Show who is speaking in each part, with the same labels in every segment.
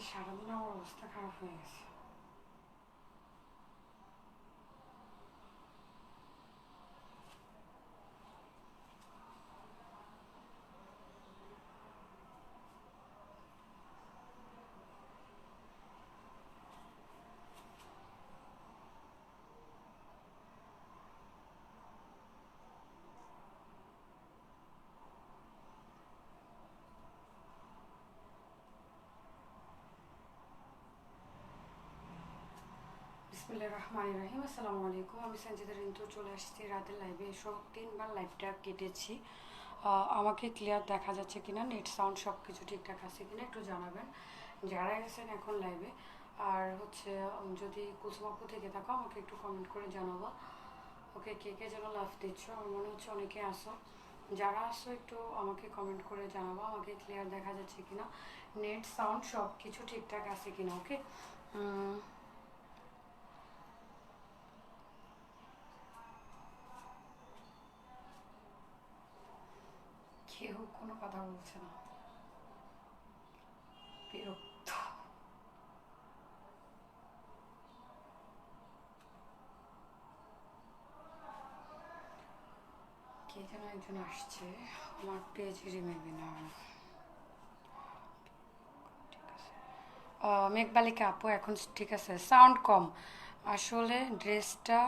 Speaker 1: সারাদিন আমার অবস্থা খারাপ হয়ে গেছে। বিসমিল্লাহির রহমানির রহিম। আসসালামু আলাইকুম। আমি সঞ্জিদা রিন্তু চলে আসছি রাতের লাইভে। এসব 3বার লাইভটা কেটেছি। আমাকে ক্লিয়ার দেখা যাচ্ছে কিনা, নেট সাউন্ড সব কিছু ঠিকঠাক আছে কিনা একটু জানাবেন যারা গেছেন এখন লাইভে। আর হচ্ছে যদি কুসুমাপু থেকে থাকো আমাকে একটু কমেন্ট করে জানাবো। ওকে, কে কে যেন লাভ দিচ্ছ, আমার মনে হচ্ছে অনেকে আসো। যারা আসো একটু আমাকে কমেন্ট করে জানাবো আমাকে ক্লিয়ার দেখা যাচ্ছে কিনা, নেট সাউন্ড সব কিছু ঠিকঠাক আছে কিনা। ওকে, কেউ কোনো কথা বলছে না, বিরক্ত। কে যেন একজন আসছে আমার পেজেরই, মেবি না। মেঘবালিকা আপু এখন ঠিক আছে, সাউন্ড কম। আসলে ড্রেসটা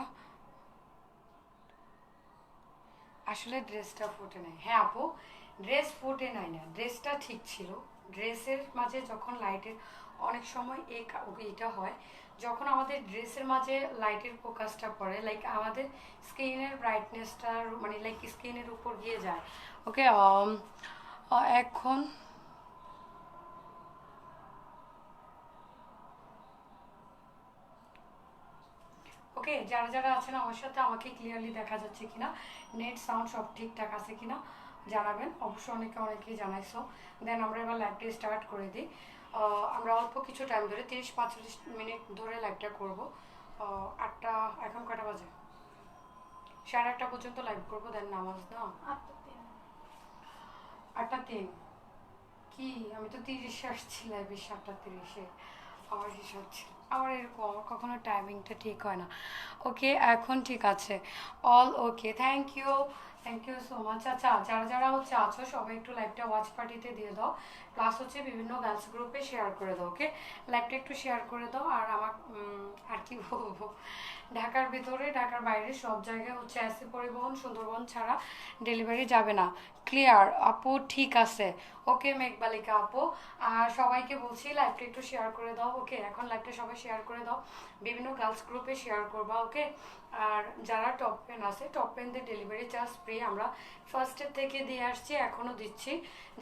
Speaker 1: ড্রেসটা ফুটে নাই। হ্যাঁ আপু, ড্রেস ফুটে নাই না, ড্রেসটা ঠিক ছিল। ড্রেসের মাঝে যখন লাইটের অনেক সময় এটা হয়, যখন আমাদের ড্রেসের মাঝে লাইটের ফোকাসটা পড়ে, লাইক আমাদের স্কিনের ব্রাইটনেসটা মানে লাইক স্কিনের উপর গিয়ে যায়। ওকে, এখন ওকে, যারা যারা আছেন আমার সাথে আমাকে ক্লিয়ারলি দেখা যাচ্ছে কিনা, নেট সাউন্ড সব ঠিকঠাক আছে কিনা জানাবেন। অবশ্যই অনেকেই জানাইছো। দেন আমরা এবার লাইভটা স্টার্ট করে দিই। আমরা অল্প কিছু টাইম ধরে 30-45 মিনিট ধরে লাইভটা করবো। 8টা, এখন কটা বাজে? 8:30 পর্যন্ত লাইভ করবো, দেন নামাজ না। 8টা 3? কি, আমি তো 30-এ আসছি লাইভে, 7টা 30-এ আমার হিসাব ছিল। আমার এরকম, আমার কখনো টাইমিংটা ঠিক হয় না। ওকে, এখন ঠিক আছে। All okay, thank you so much. আচ্ছা, যারা যারা হচ্ছে আছো সবাই একটু লাইভটা ওয়াচ পার্টিতে দিয়ে দাও, প্লাস হচ্ছে বিভিন্ন গার্লস গ্রুপে শেয়ার করে দাও। ওকে, লাইভটা একটু শেয়ার করে দাও। আর আমার আর কি বলবো, ঢাকার ভিতরে ঢাকার বাইরে সব জায়গায় হচ্ছে এসি পরিবহন সুন্দরবন ছাড়া ডেলিভারি যাবে না। ক্লিয়ার আপু, ঠিক আছে। ওকে মেঘবালিকা আপু, আর সবাইকে বলছি লাইভটা একটু শেয়ার করে দাও। ওকে, এখন লাইভটা সবাই শেয়ার করে দাও, বিভিন্ন গার্লস গ্রুপে শেয়ার করবা। ওকে, আর যারা টপ পেন আছে, টপ পেনদের ডেলিভারি চার্জ ফ্রি, আমরা ফার্স্টের থেকে দিয়ে আসছি, এখনও দিচ্ছি।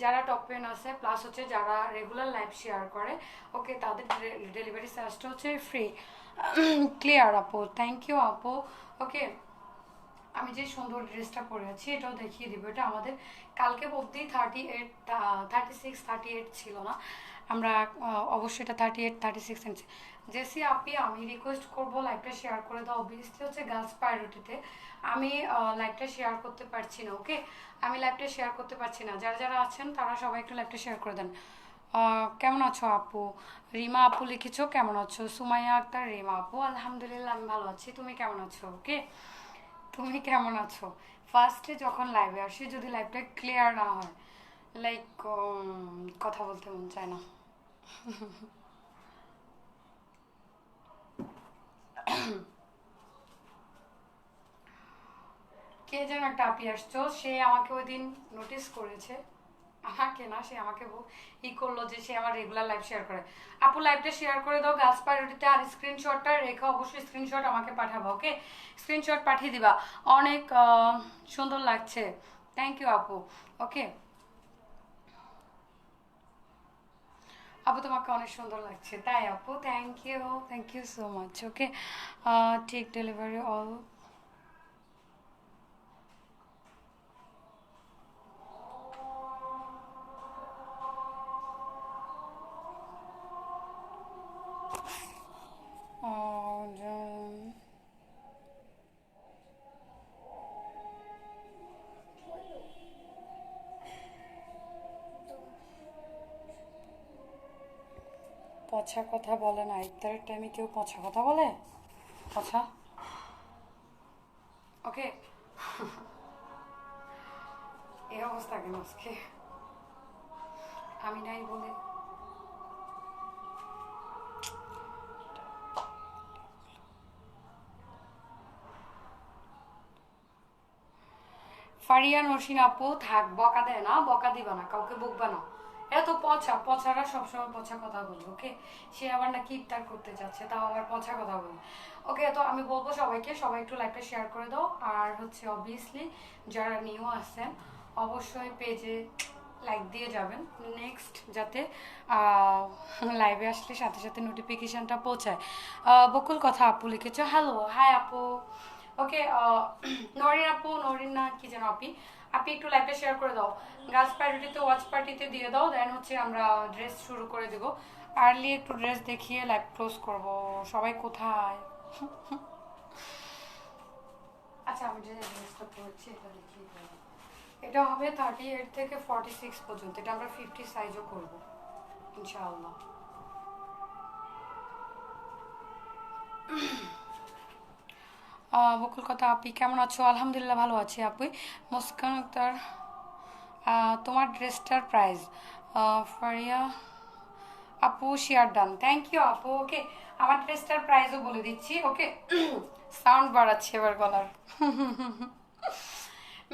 Speaker 1: যারা টপ পেন আছে প্লাস হচ্ছে যারা রেগুলার লাইভ শেয়ার করে, ওকে, তাদের ডেলিভারি চার্জটা হচ্ছে ফ্রি। ক্লিয়ার আপু, থ্যাংক ইউ আপু। ওকে, আমি যে সুন্দর ড্রেসটা পরে আছি এটাও দেখিয়ে দিব। এটা আমাদের কালকে অবধি 38, 36, 38 ছিল না। আমরা অবশ্যই এটা 38, 36 এনেছি। জেসি আপি, আমি রিকোয়েস্ট করবো লাইভটা শেয়ার করে দাও। অবভিয়াসলি হচ্ছে গার্লস প্রায়োরিটিতে আমি লাইভটা শেয়ার করতে পারছি না। ওকে, আমি লাইভটা শেয়ার করতে পারছি না। যারা যারা আছেন তারা সবাই একটু লাইভটা শেয়ার করে দেন। কেমন আছো আপু? রিমা আপু লিখেছো কেমন আছো? সুমাইয়া আক্তার, রিমা আপু, আলহামদুলিল্লাহ আমি ভালো আছি। তুমি কেমন আছো? ওকে, তুমি কেমন আছো? ফার্স্টে যখন লাইভে আসি যদি লাইভটা ক্লিয়ার না হয়, লাইক কথা বলতে মন চায় না। কে যেন একটা আপি আসছো, সে আমাকে ওই দিন নোটিস করেছে, আমাকে না, সে আমাকে ই করলো যে সে আমার রেগুলার লাইভ শেয়ার করে। আপু লাইভটা শেয়ার করে দাও গাছ প্রায়োরিটিতে, আর স্ক্রিনশটটা রেখে অবশ্যই স্ক্রিনশট আমাকে পাঠাবো। ওকে, স্ক্রিনশট পাঠিয়ে দিবা। অনেক সুন্দর লাগছে, থ্যাংক ইউ আপু। ওকে আপু, তোমাকে অনেক সুন্দর লাগছে। তাই আপু, থ্যাংক ইউ সো মাচ। ওকে, ঠিক ডেলিভারি অল। পচা কথা বলে না, ইফতারের টাইমে কেউ পচা কথা বলে? পচা, ওকে। এই অবস্থা কেন আজকে? আমি নাই বলে ফারিয়া নসিন আপু থাক, বকা দেয় না, বকা দিবা না, কাউকে বকবা না। এত পচা, পচারা সবসময় পচা কথা বলবে, ওকে। সে আবার নাকি ইফতার করতে যাচ্ছে, তাও আবার পচা কথা বলবে, ওকে। তো আমি বলবো সবাইকে, সবাই একটু লাইভটা শেয়ার করে দাও। আর হচ্ছে অবভিয়াসলি যারা নিউ আসছেন অবশ্যই পেজে লাইক দিয়ে যাবেন, নেক্সট যাতে লাইভে আসলে সাথে সাথে নোটিফিকেশানটা পৌঁছায়। বকুল কথা আপু লিখেছো, হ্যালো, হাই আপু, ওকে। নরিন আপু, নরিন না কি যেন আপি, আপনি একটু লাইভটা শেয়ার করে দাও, গার্লস পার্টিতে ওয়াচ পার্টিতে দিয়ে দাও, দেন হচ্ছে আমরা ড্রেস শুরু করে দেবো। আর্লি একটু ড্রেস দেখিয়ে লাইভ ক্লোজ করব। সবাই কোথায়? আচ্ছা, আমি যে ড্রেসটা পরছি এটা দেখিয়ে দেবো। এটা হবে 38 থেকে 46 পর্যন্ত, এটা আমরা 50 সাইজও করব ইনশাআল্লাহ। বকুল কথা আপনি কেমন আছো? আলহামদুলিল্লাহ ভালো আছি আপু। মুস্কান আক্তার, তোমার ড্রেসটার প্রাইস? ফারিয়া আপু শেয়ার ডান, থ্যাংক ইউ আপু, ওকে। আমার ড্রেসটার প্রাইসও বলে দিচ্ছি, ওকে। সাউন্ড বাড়াচ্ছে এবার গলার।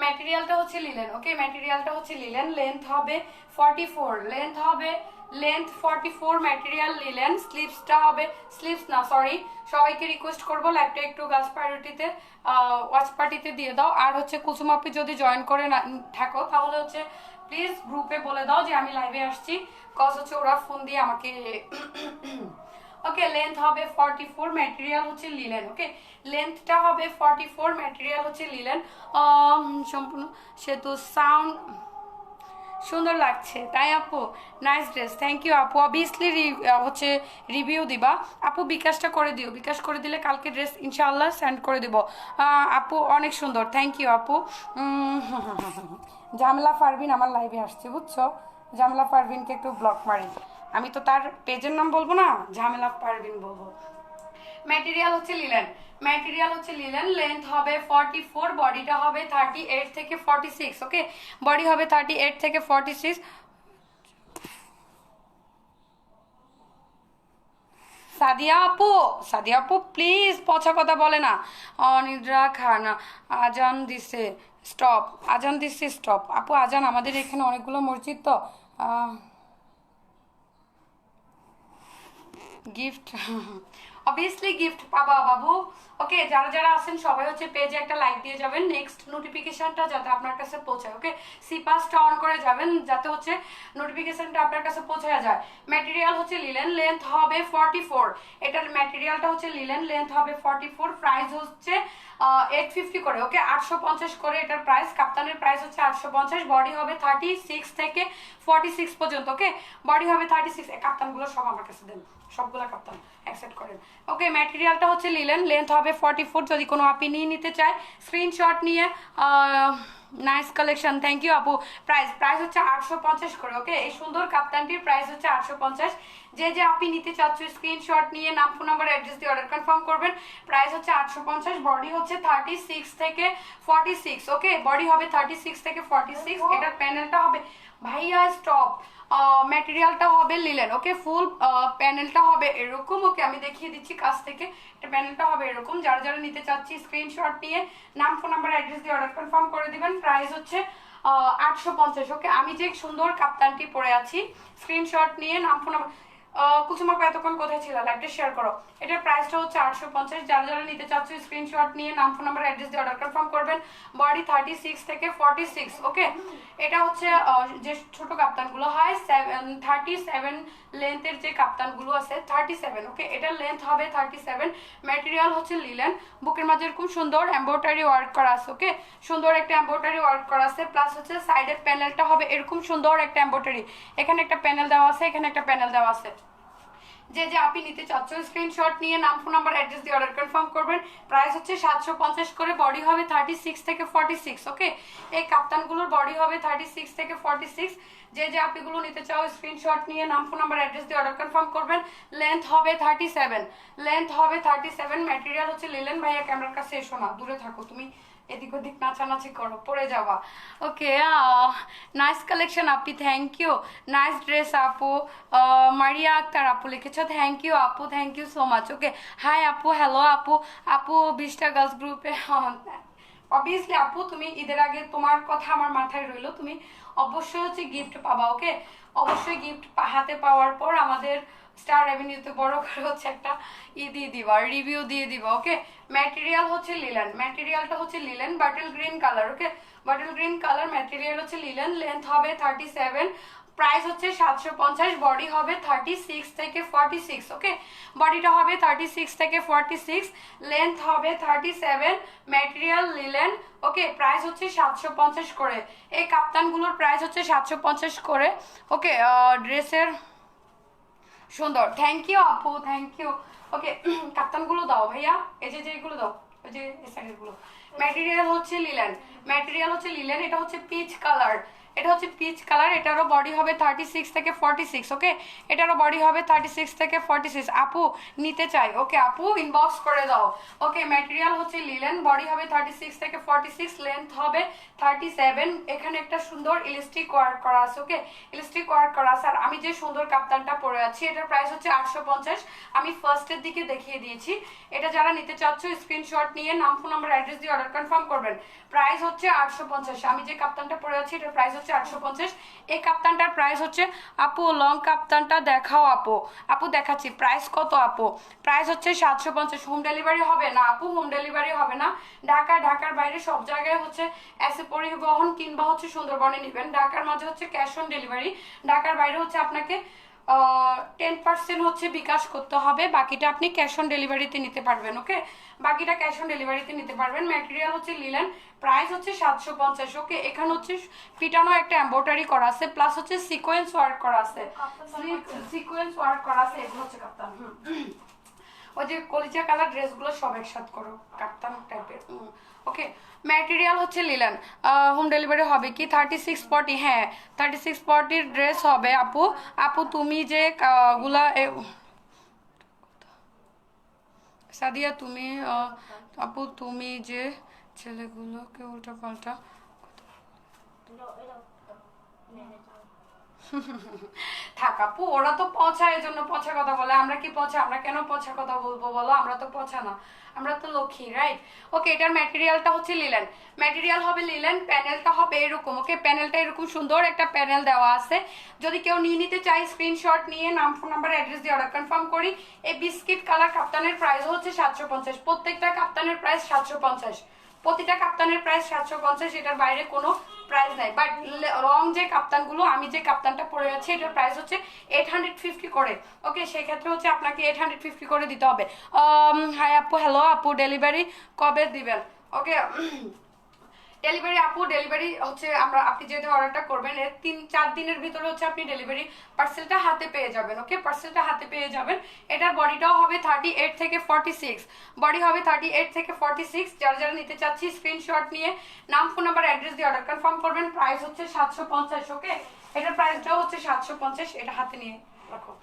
Speaker 1: ম্যাটেরিয়ালটা হচ্ছে লিলেন, ওকে। ম্যাটেরিয়ালটা হচ্ছে লিলেন, লেন্থ হবে 44, লেন্থ 44, ম্যাটেরিয়াল লিলেন। স্লিভসটা হবে, স্লিভস না সরি, সবাইকে রিকোয়েস্ট করবো লাইভটা একটু গার্লস পার্টিতে ওয়াচ পার্টিতে দিয়ে দাও। আর হচ্ছে কুসুম আপি যদি জয়েন করে না থাকো তাহলে হচ্ছে প্লিজ গ্রুপে বলে দাও যে আমি লাইভে আসছি, কজ হচ্ছে ওরা ফোন দিয়ে আমাকে। ওকে, লেন্থ হবে 44, ম্যাটেরিয়াল হচ্ছে লিলেন, ওকে। লেন্থটা হবে 44, ম্যাটেরিয়াল হচ্ছে লিলেন। সম্পূর্ণ সেতু সাউন্ড সুন্দর লাগছে তাই আপু, নাইস ড্রেস, থ্যাংক ইউ আপু। অবভিয়াসলি হচ্ছে রিভিউ দিবা আপু, বিকাশটা করে দিও, বিকাশ করে দিলে কালকে ড্রেস ইনশাআল্লাহ সেন্ড করে দিব আপু। অনেক সুন্দর, থ্যাংক ইউ আপু। জামেলা পারভিন আমার লাইভে আসছে বুঝছো, জামেলা পারভিনকে একটু ব্লক মারি, আমি তো তার পেজের নাম বলবো না, ঝামেলা পারভিন বলবো। ম্যাটেরিয়াল হচ্ছে লিলেন, ম্যাটেরিয়াল হচ্ছে লিলেন, লেন্থ হবে 44, বডিটা হবে 38 থেকে 46, ওকে। বডি হবে 38 থেকে 46। সাদিয়া আপু, সাদিয়া আপু প্লিজ পচা কথা বলে না। অনিদ্রা খানা, আজান দিছে স্টপ, আজান দিচ্ছে স্টপ আপু। আজান আমাদের এখানে অনেকগুলো মসজিদ তো গিফট, অবভিয়াসলি গিফট পাবা বাবু, ওকে। যারা যারা আছেন সবাই হচ্ছে পেজে একটা লাইক দিয়ে যাবেন, নেক্সট নোটিফিকেশনটা যাতে আপনার কাছে পৌঁছায়, ওকে। সিপাসটা অন করে যাবেন যাতে হচ্ছে নোটিফিকেশনটা আপনার কাছে পৌঁছায় যায়। ম্যাটেরিয়াল হচ্ছে লিলেন, লেন্থ হবে 44, এটার ম্যাটেরিয়ালটা হচ্ছে লিলেন, লেন্থ হবে 44, প্রাইস হচ্ছে 850 করে, ওকে। 850 করে এটার প্রাইস, কাপ্তানের প্রাইস হচ্ছে 850। বডি হবে 36 থেকে 46 পর্যন্ত, ওকে। বডি হবে 36, কাপ্তানগুলো সব আমার কাছে দেন, সবগুলা কাপ্তান অ্যাকসেপ্ট করেন, ওকে। ম্যাটেরিয়ালটা হচ্ছে লিলেন, লেন্থ হবে 44, যদি কোনো আপনি নিয়ে নিতে চায় স্ক্রিনশট নিয়ে নাইস কালেকশন, থ্যাংক ইউ আপু। প্রাইস হচ্ছে 850 করে, ওকে। এই সুন্দর কাপ্তানটির প্রাইস হচ্ছে 850। যে যে আপনি নিতে চাচ্ছ স্ক্রিনশট নিয়ে নাম, ফোন নাম্বার, অ্যাড্রেস দিয়ে অর্ডার কনফার্ম করবেন। প্রাইস হচ্ছে 850, বডি হচ্ছে 36 থেকে 46, ওকে। বডি হবে 36 থেকে 46, এটার প্যানেলটা হবে, ভাইয়া স্টপ, ম্যাটেরিয়ালটা হবে লিলেন, ওকে। ফুল প্যানেলটা হবে এরকম, ওকে। আমি দেখিয়ে দিচ্ছি কাছ থেকে, এটা প্যানেলটা হবে এরকম। যারা যারা নিতে চাচ্ছি স্ক্রিনশট নিয়ে নাম, ফোন নাম্বার, অ্যাড্রেস দিয়ে অর্ডার কনফার্ম করে দিবেন। প্রাইস হচ্ছে 850, ওকে। আমি যে সুন্দর কাপ্তানটি পরে আছি স্ক্রিনশট নিয়ে নাম, ফোন নাম্বার, কুসুমা এতক্ষণ কোথায় ছিল, লাইভটা শেয়ার করো। এটার প্রাইসটা হচ্ছে 850। যারা যারা নিতে চাচ্ছ স্ক্রিনশট নিয়ে নাম, ফোন নাম্বার, অ্যাড্রেস দিয়ে অর্ডার কনফার্ম করবেন। বডি 36 থেকে 46, ওকে। এটা হচ্ছে যে ছোট কাপ্তানগুলো হয় 37 লেন্থের, যে কাপ্তানগুলো আছে 37, ওকে। এটার লেন্থ হবে 37, ম্যাটেরিয়াল হচ্ছে লিলেন। বুকের মাঝে এরকম সুন্দর এমব্রয়ডারি ওয়ার্ক করা আছে, ওকে। সুন্দর একটা এমব্রয়ডারি ওয়ার্ক করা আছে, প্লাস হচ্ছে সাইডের প্যানেলটা হবে এরকম সুন্দর একটা এমব্রয়ডারি, এখানে একটা প্যানেল দেওয়া আছে, এখানে একটা প্যানেল দেওয়া আছে। যে যে আপনি নিতে চাচ্ছ স্ক্রিনশট নিয়ে নাম ফোন নাম্বার অ্যাড্রেস দিয়ে অর্ডার কনফার্ম করবেন। প্রাইস হচ্ছে 750 করে, বডি হবে 36 থেকে 46। ওকে, এই কাপ্তানগুলোর বডি হবে 36 থেকে 46। যে যে আপনিগুলো নিতে চাও স্ক্রিনশট নিয়ে নাম ফোন নাম্বার অ্যাড্রেস দিয়ে অর্ডার কনফার্ম করবেন। লেন্থ হবে 37, লেন্থ হবে 37। ম্যাটেরিয়াল হচ্ছে লিলেন। ভাইয়া ক্যামেরার কাছে এসো না, দূরে থাকো তুমি, এদিক ওদিক নাচানাচি করো, পড়ে যাওয়া। ওকে, নাইস কালেকশন আপি, থ্যাংক ইউ। নাইস ড্রেস আপু। মারিয়া আক্তার আপু লিখেছ, থ্যাংক ইউ আপু, thank you so much. Okay, hi আপু, হ্যালো আপু। আপু 20টা গার্লস গ্রুপে, অবভিয়াসলি আপু তুমি ঈদের আগে তোমার কথা আমার মাথায় রইলো, তুমি অবশ্যই হচ্ছে গিফট পাবা। ওকে, অবশ্যই গিফট হাতে পাওয়ার পর আমাদের স্টার অ্যাভিনিউতে বড় করে হচ্ছে একটা দিয়ে দিবা, রিভিউ দিয়ে দিবা। ওকে, ম্যাটেরিয়াল হচ্ছে লিলেন, ম্যাটেরিয়ালটা হচ্ছে লিলেন, বাটল গ্রিন কালার। ওকে, বাটল গ্রিন কালার, ম্যাটেরিয়াল হচ্ছে লিলেন। লেন্থ হবে 37, প্রাইস হচ্ছে 750, বডি হবে 36 থেকে 46। ওকে, বডিটা হবে 36 থেকে 46, লেন্থ হবে 37, ম্যাটেরিয়াল লিলেন। ওকে, প্রাইস হচ্ছে 750 করে। এই কাপ্তানগুলোর প্রাইস হচ্ছে 750 করে। ওকে, ড্রেসের সুন্দর, থ্যাংক ইউ আপু, থ্যাংক ইউ। ওকে, কাপ্তানগুলো দাও ভাইয়া, এই যে যেগুলো দাও, ওই যে এই সাইডের গুলো। ম্যাটেরিয়াল হচ্ছে লিলেন, ম্যাটেরিয়াল হচ্ছে লিলেন। এটা হচ্ছে পিচ কালার, এটা হচ্ছে পিচ কালার। এটারও বডি হবে 36 থেকে 46। ওকে, এটারও বডি হবে 36 থেকে 46। আপু নিতে চাই, ওকে আপু ইনবক্স করে দাও। ওকে, ম্যাটেরিয়াল হচ্ছে লিলেন, বডি হবে 36 থেকে 46, লেন্থ হবে 37। এখানে একটা সুন্দর ইলাস্টিক ওয়ার্ক করা আছে। ওকে, ইলাস্টিক ওয়ার্ক করা আছে। আর আমি যে সুন্দর কাপ্তানটা পরে আছি এটার প্রাইস হচ্ছে 850। আমি ফার্স্টের দিকে দেখিয়ে দিয়েছি। এটা যারা নিতে চাচ্ছ স্ক্রিনশট নিয়ে নাম ফোন নাম্বার অ্যাড্রেস দিয়ে অর্ডার কনফার্ম করবেন। প্রাইস হচ্ছে 850। আমি যে কাপ্তানটা পরে আছি এটার প্রাইস হচ্ছে 850। এই কাপ্তানটার প্রাইস হচ্ছে, আপু লং কাপ্তানটা দেখাও আপু। আপু দেখাচ্ছি, প্রাইস কত আপু? প্রাইস হচ্ছে 750। হোম ডেলিভারি হবে না আপু, হোম ডেলিভারি হবে না। ঢাকার বাইরে সব জায়গায় হচ্ছে এসে পরিবহন কিংবা হচ্ছে সুন্দরবনে নেবেন। ঢাকার মাঝে হচ্ছে ক্যাশ অন ডেলিভারি, ঢাকার বাইরে হচ্ছে আপনাকে 10% হচ্ছে বিকাশ করতে হবে, বাকিটা আপনি ক্যাশ অন ডেলিভারিতে নিতে পারবেন। ওকে, বাকিটা ক্যাশ অন ডেলিভারিতে নিতে পারবেন। ম্যাটেরিয়াল হচ্ছে লিলেন, প্রাইস হচ্ছে 750। ওকে, এখানে হচ্ছে পিটানো একটা এমব্রয়ডারি করা আছে, প্লাস হচ্ছে সিকোয়েন্স ওয়ার্ক করা আছে, সিকোয়েন্স ওয়ার্ক করা আছে। এগুলো হচ্ছে কাপ্তান। ওই যে কলিজা কালার ড্রেসগুলো সব একসাথে করো, কাপ্তান টাইপের। ওকে, ম্যাটেরিয়াল হচ্ছে লিলেন। হোম ডেলিভারি হবে কি 3640? হ্যাঁ, 3640 ড্রেস হবে আপু। আপু তুমি যে গুলা সাদিয়া তুমি আপু তুমি যে ছেলেগুলোকে উল্টা পাল্টা থাক আপু, ওরা তো পচা, এই জন্য পচা কথা বলে। আমরা কি পচা? আমরা কেন পচা কথা বলবো বলো? আমরা তো পচা না, আমরা তো লক্ষ্মী, রাইট? ওকে, এটার ম্যাটেরিয়ালটা হচ্ছে লিলেন, ম্যাটেরিয়াল হবে লিলেন। প্যানেলটা হবে এরকম। ওকে, প্যানেলটা এরকম সুন্দর একটা প্যানেল দেওয়া আছে। যদি কেউ নিয়ে নিতে চাই স্ক্রিনশট নিয়ে নাম ফোন নাম্বার অ্যাড্রেস দিয়ে অর্ডার কনফার্ম করি। এই বিস্কিট কালার কাপ্তানের প্রাইস হচ্ছে 750। প্রত্যেকটা কাপ্তানের প্রাইস 750, প্রতিটা কাপ্তানের প্রাইস 750। এটার বাইরে কোনো প্রাইস নাই। বাট রং যে কাপ্তানগুলো, আমি যে কাপ্তানটা পরে আছি এটার প্রাইস হচ্ছে 850 করে। ওকে, সেক্ষেত্রে হচ্ছে আপনাকে 850 করে দিতে হবে। হাই আপু, হ্যালো আপু, ডেলিভারি কবে দিবেন? ওকে, ডেলিভারি আপু, ডেলিভারি হচ্ছে আপনি যেহেতু অর্ডারটা করবেন এর 3-4 দিনের ভিতরে হচ্ছে আপনি ডেলিভারি পার্সেলটা হাতে পেয়ে যাবেন। ওকে, পার্সেলটা হাতে পেয়ে যাবেন। এটার বডিটাও হবে 38 থেকে 46, বডি হবে 38 থেকে 46। যারা যারা নিতে চাচ্ছি স্ক্রিনশট নিয়ে নাম ফোন নাম্বার অ্যাড্রেস দিয়ে অর্ডার কনফার্ম করবেন। প্রাইস হচ্ছে 750। ওকে, এটার প্রাইসটাও হচ্ছে 750। এটা হাতে নিয়ে রাখো।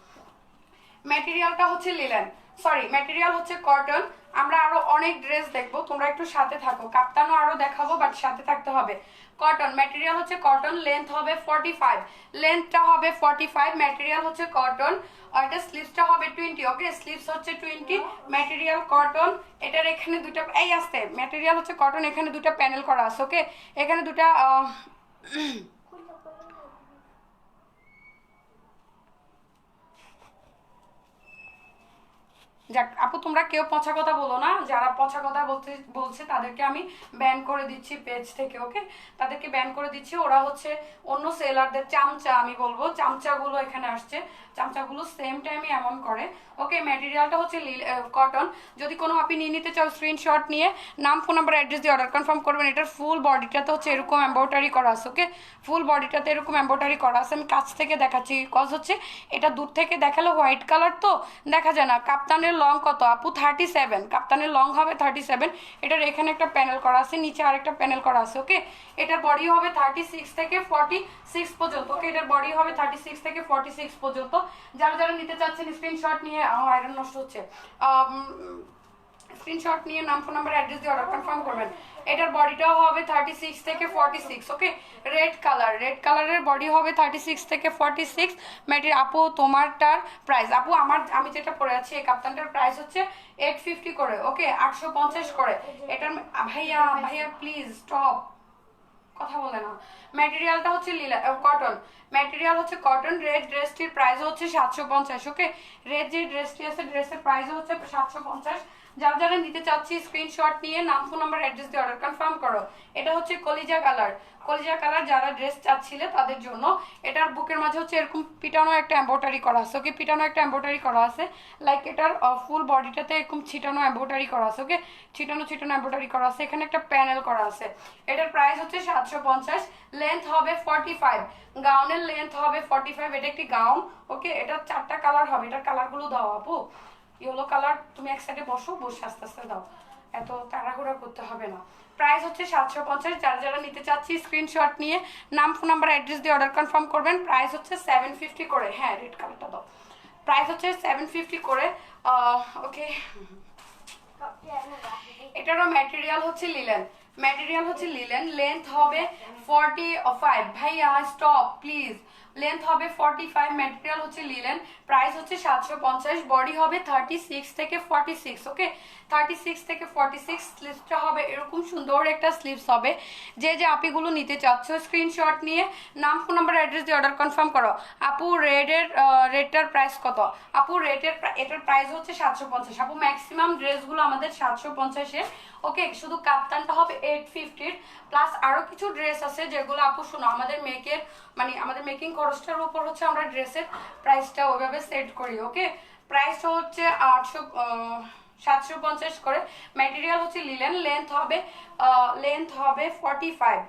Speaker 1: ম্যাটেরিয়ালটা হচ্ছে লিলেন, সরি ম্যাটেরিয়াল হচ্ছে কটন। আমরা আরো অনেক ড্রেস দেখবো, তোমরা একটু সাথে থাকো। কাপ্তানও আরো দেখাবো, বাট সাথে থাকতে হবে। কটন, ম্যাটেরিয়াল হচ্ছে কটন, লেন্থ হবে 45, লেন্থটা হবে 45, ম্যাটেরিয়াল হচ্ছে কটন। আর এটা স্লিভসটা হবে 20। ওকে, স্লিভস হচ্ছে 20, ম্যাটেরিয়াল কটন। এটার এখানে দুটো এই আসতে ম্যাটেরিয়াল হচ্ছে কটন, এখানে দুটো প্যানেল করা আছে। ওকে, এখানে দুটা যাক আপু তোমরা কেউ পচা কথা বলো না, যারা পচা কথা বলছে তাদেরকে আমি ব্যান করে দিচ্ছি পেজ থেকে, ওকে? তাদেরকে ব্যান করে দিচ্ছি। ওরা হচ্ছে অন্য সেলারদের চামচা, আমি বলবো চামচাগুলো এখানে আসছে, চামচাগুলো সেম টাইমে এমন করে, ওকে? ম্যাটেরিয়ালটা হচ্ছে কটন। যদি কোনো আপনি নিয়ে নিতে চাও স্ক্রিনশট নিয়ে নাম ফোন নাম্বার অ্যাড্রেস দিয়ে অর্ডার কনফার্ম করবেন। এটার ফুল বডিটাতে হচ্ছে এরকম এম্ব্রয়ডারি করা আছে, ওকে? ফুল বডিটাতে এরকম এম্ব্রয়ডারি করা আছে। আমি কাছ থেকে দেখাচ্ছি, কজ হচ্ছে এটা দূর থেকে দেখালে হোয়াইট কালার তো দেখা যায় না। কাপ্তানের লং কত আপু? 37। কাপ্তানের লং হবে 37। এটার এখানে একটা প্যানেল করা আছে, নিচে আরেকটা প্যানেল করা আছে, ওকে? এটার বডি হবে 36 থেকে 46 পর্যন্ত, ওকে? এটার বডি হবে 36 থেকে 46 পর্যন্ত। যারা যারা নিতে চাচ্ছেন স্ক্রিনশট নিয়ে, আয়রন নষ্ট হচ্ছে, স্ক্রিনশট নিয়ে নাম ফোন নাম্বার অ্যাড্রেস দিয়ে অর্ডার কনফার্ম করবেন। এটার বডিটাও হবে 36 থেকে 46, ওকে? রেড কালারের বডি হবে 36 থেকে 46। আপু তোমারটার প্রাইস, আপু আমি যেটা পরে আছি এই কাপ্তানটার প্রাইস হচ্ছে 850 করে, ওকে? 850 করে। এটার ভাইয়া প্লিজ স্টপ, কথা বলে না। ম্যাটেরিয়ালটা হচ্ছে কটন, ম্যাটেরিয়াল হচ্ছে কটন। রেড ড্রেসটির প্রাইস হচ্ছে 750, ওকে? রেড যে ড্রেসটি আছে ড্রেসের প্রাইস হচ্ছে 750। যারা যারা নিতে চাচ্ছি স্ক্রিনশট নিয়ে নাম ফোন নাম্বার অ্যাড্রেস দিয়ে অর্ডার কনফার্ম করো। এটা হচ্ছে কলিজা কালার, যারা ড্রেস চাচ্ছিলে তাদের জন্য। এটার বুকের মাঝে হচ্ছে এরকম পিটানো একটা এম্ব্রয়ডারি করা আছে, ওকে? পিটানো একটা এম্ব্রয়ডারি করা আছে, লাইক এটার ফুল বডিটাতে এরকম ছিটানো এম্ব্রয়ডারি করা আছে, ওকে? ছিটানো এম্ব্রয়ডারি করা আছে। এখানে একটা প্যানেল করা আছে। এটার প্রাইস হচ্ছে 750। লেন্থ হবে 45, গাউনের লেন্থ হবে 45। এটা একটি গাউন, ওকে? এটা 4টা কালার হবে। এটার কালারগুলো দাও আপু। ইয়েলো কালার, তুমি এক সাইডে বসে আস্তে আস্তে দাও, এত তাড়াহুড়া করতে হবে না। প্রাইস হচ্ছে 750। যারা যারা নিতে চাচ্ছি স্ক্রিনশট নিয়ে নাম ফোন নাম্বার অ্যাড্রেস দিয়ে অর্ডার কনফার্ম করবেন। প্রাইস হচ্ছে 750 করে। হ্যাঁ, রেড কালারটা দাও। প্রাইস হচ্ছে 750 করে, ওকে? এটারও ম্যাটেরিয়াল হচ্ছে লিলেন। লেন্থ হবে 45। ভাইয়া স্টপ প্লিজ। লেন্থ হবে 45, ম্যাটেরিয়াল হচ্ছে লিলেন। প্রাইস হচ্ছে 750। বডি হবে 36 থেকে 46, ওকে? 36 থেকে 46। স্লিভসটা হবে এরকম সুন্দর একটা স্লিভস হবে। যে যে আপিগুলো নিতে চাচ্ছ স্ক্রিনশট নিয়ে নাম ফোন নাম্বার অ্যাড্রেস দিয়ে অর্ডার কনফার্ম করো। আপু রেডটার প্রাইস কত? আপু এটার প্রাইস হচ্ছে 750। আপু ম্যাক্সিমাম ড্রেসগুলো আমাদের 750-এর, ওকে? শুধু কাপ্তানটা হবে 850 প্লাস আরো কিছু ড্রেস আছে যেগুলো আপু শোনো আমাদের আমাদের মেকিং খরচটার উপর হচ্ছে আমরা ড্রেসের প্রাইসটা ওইভাবে সেট করি, ওকে? প্রাইসটা হচ্ছে 750 করে। ম্যাটেরিয়াল হচ্ছে লিলেন। লেন্থ হবে 45।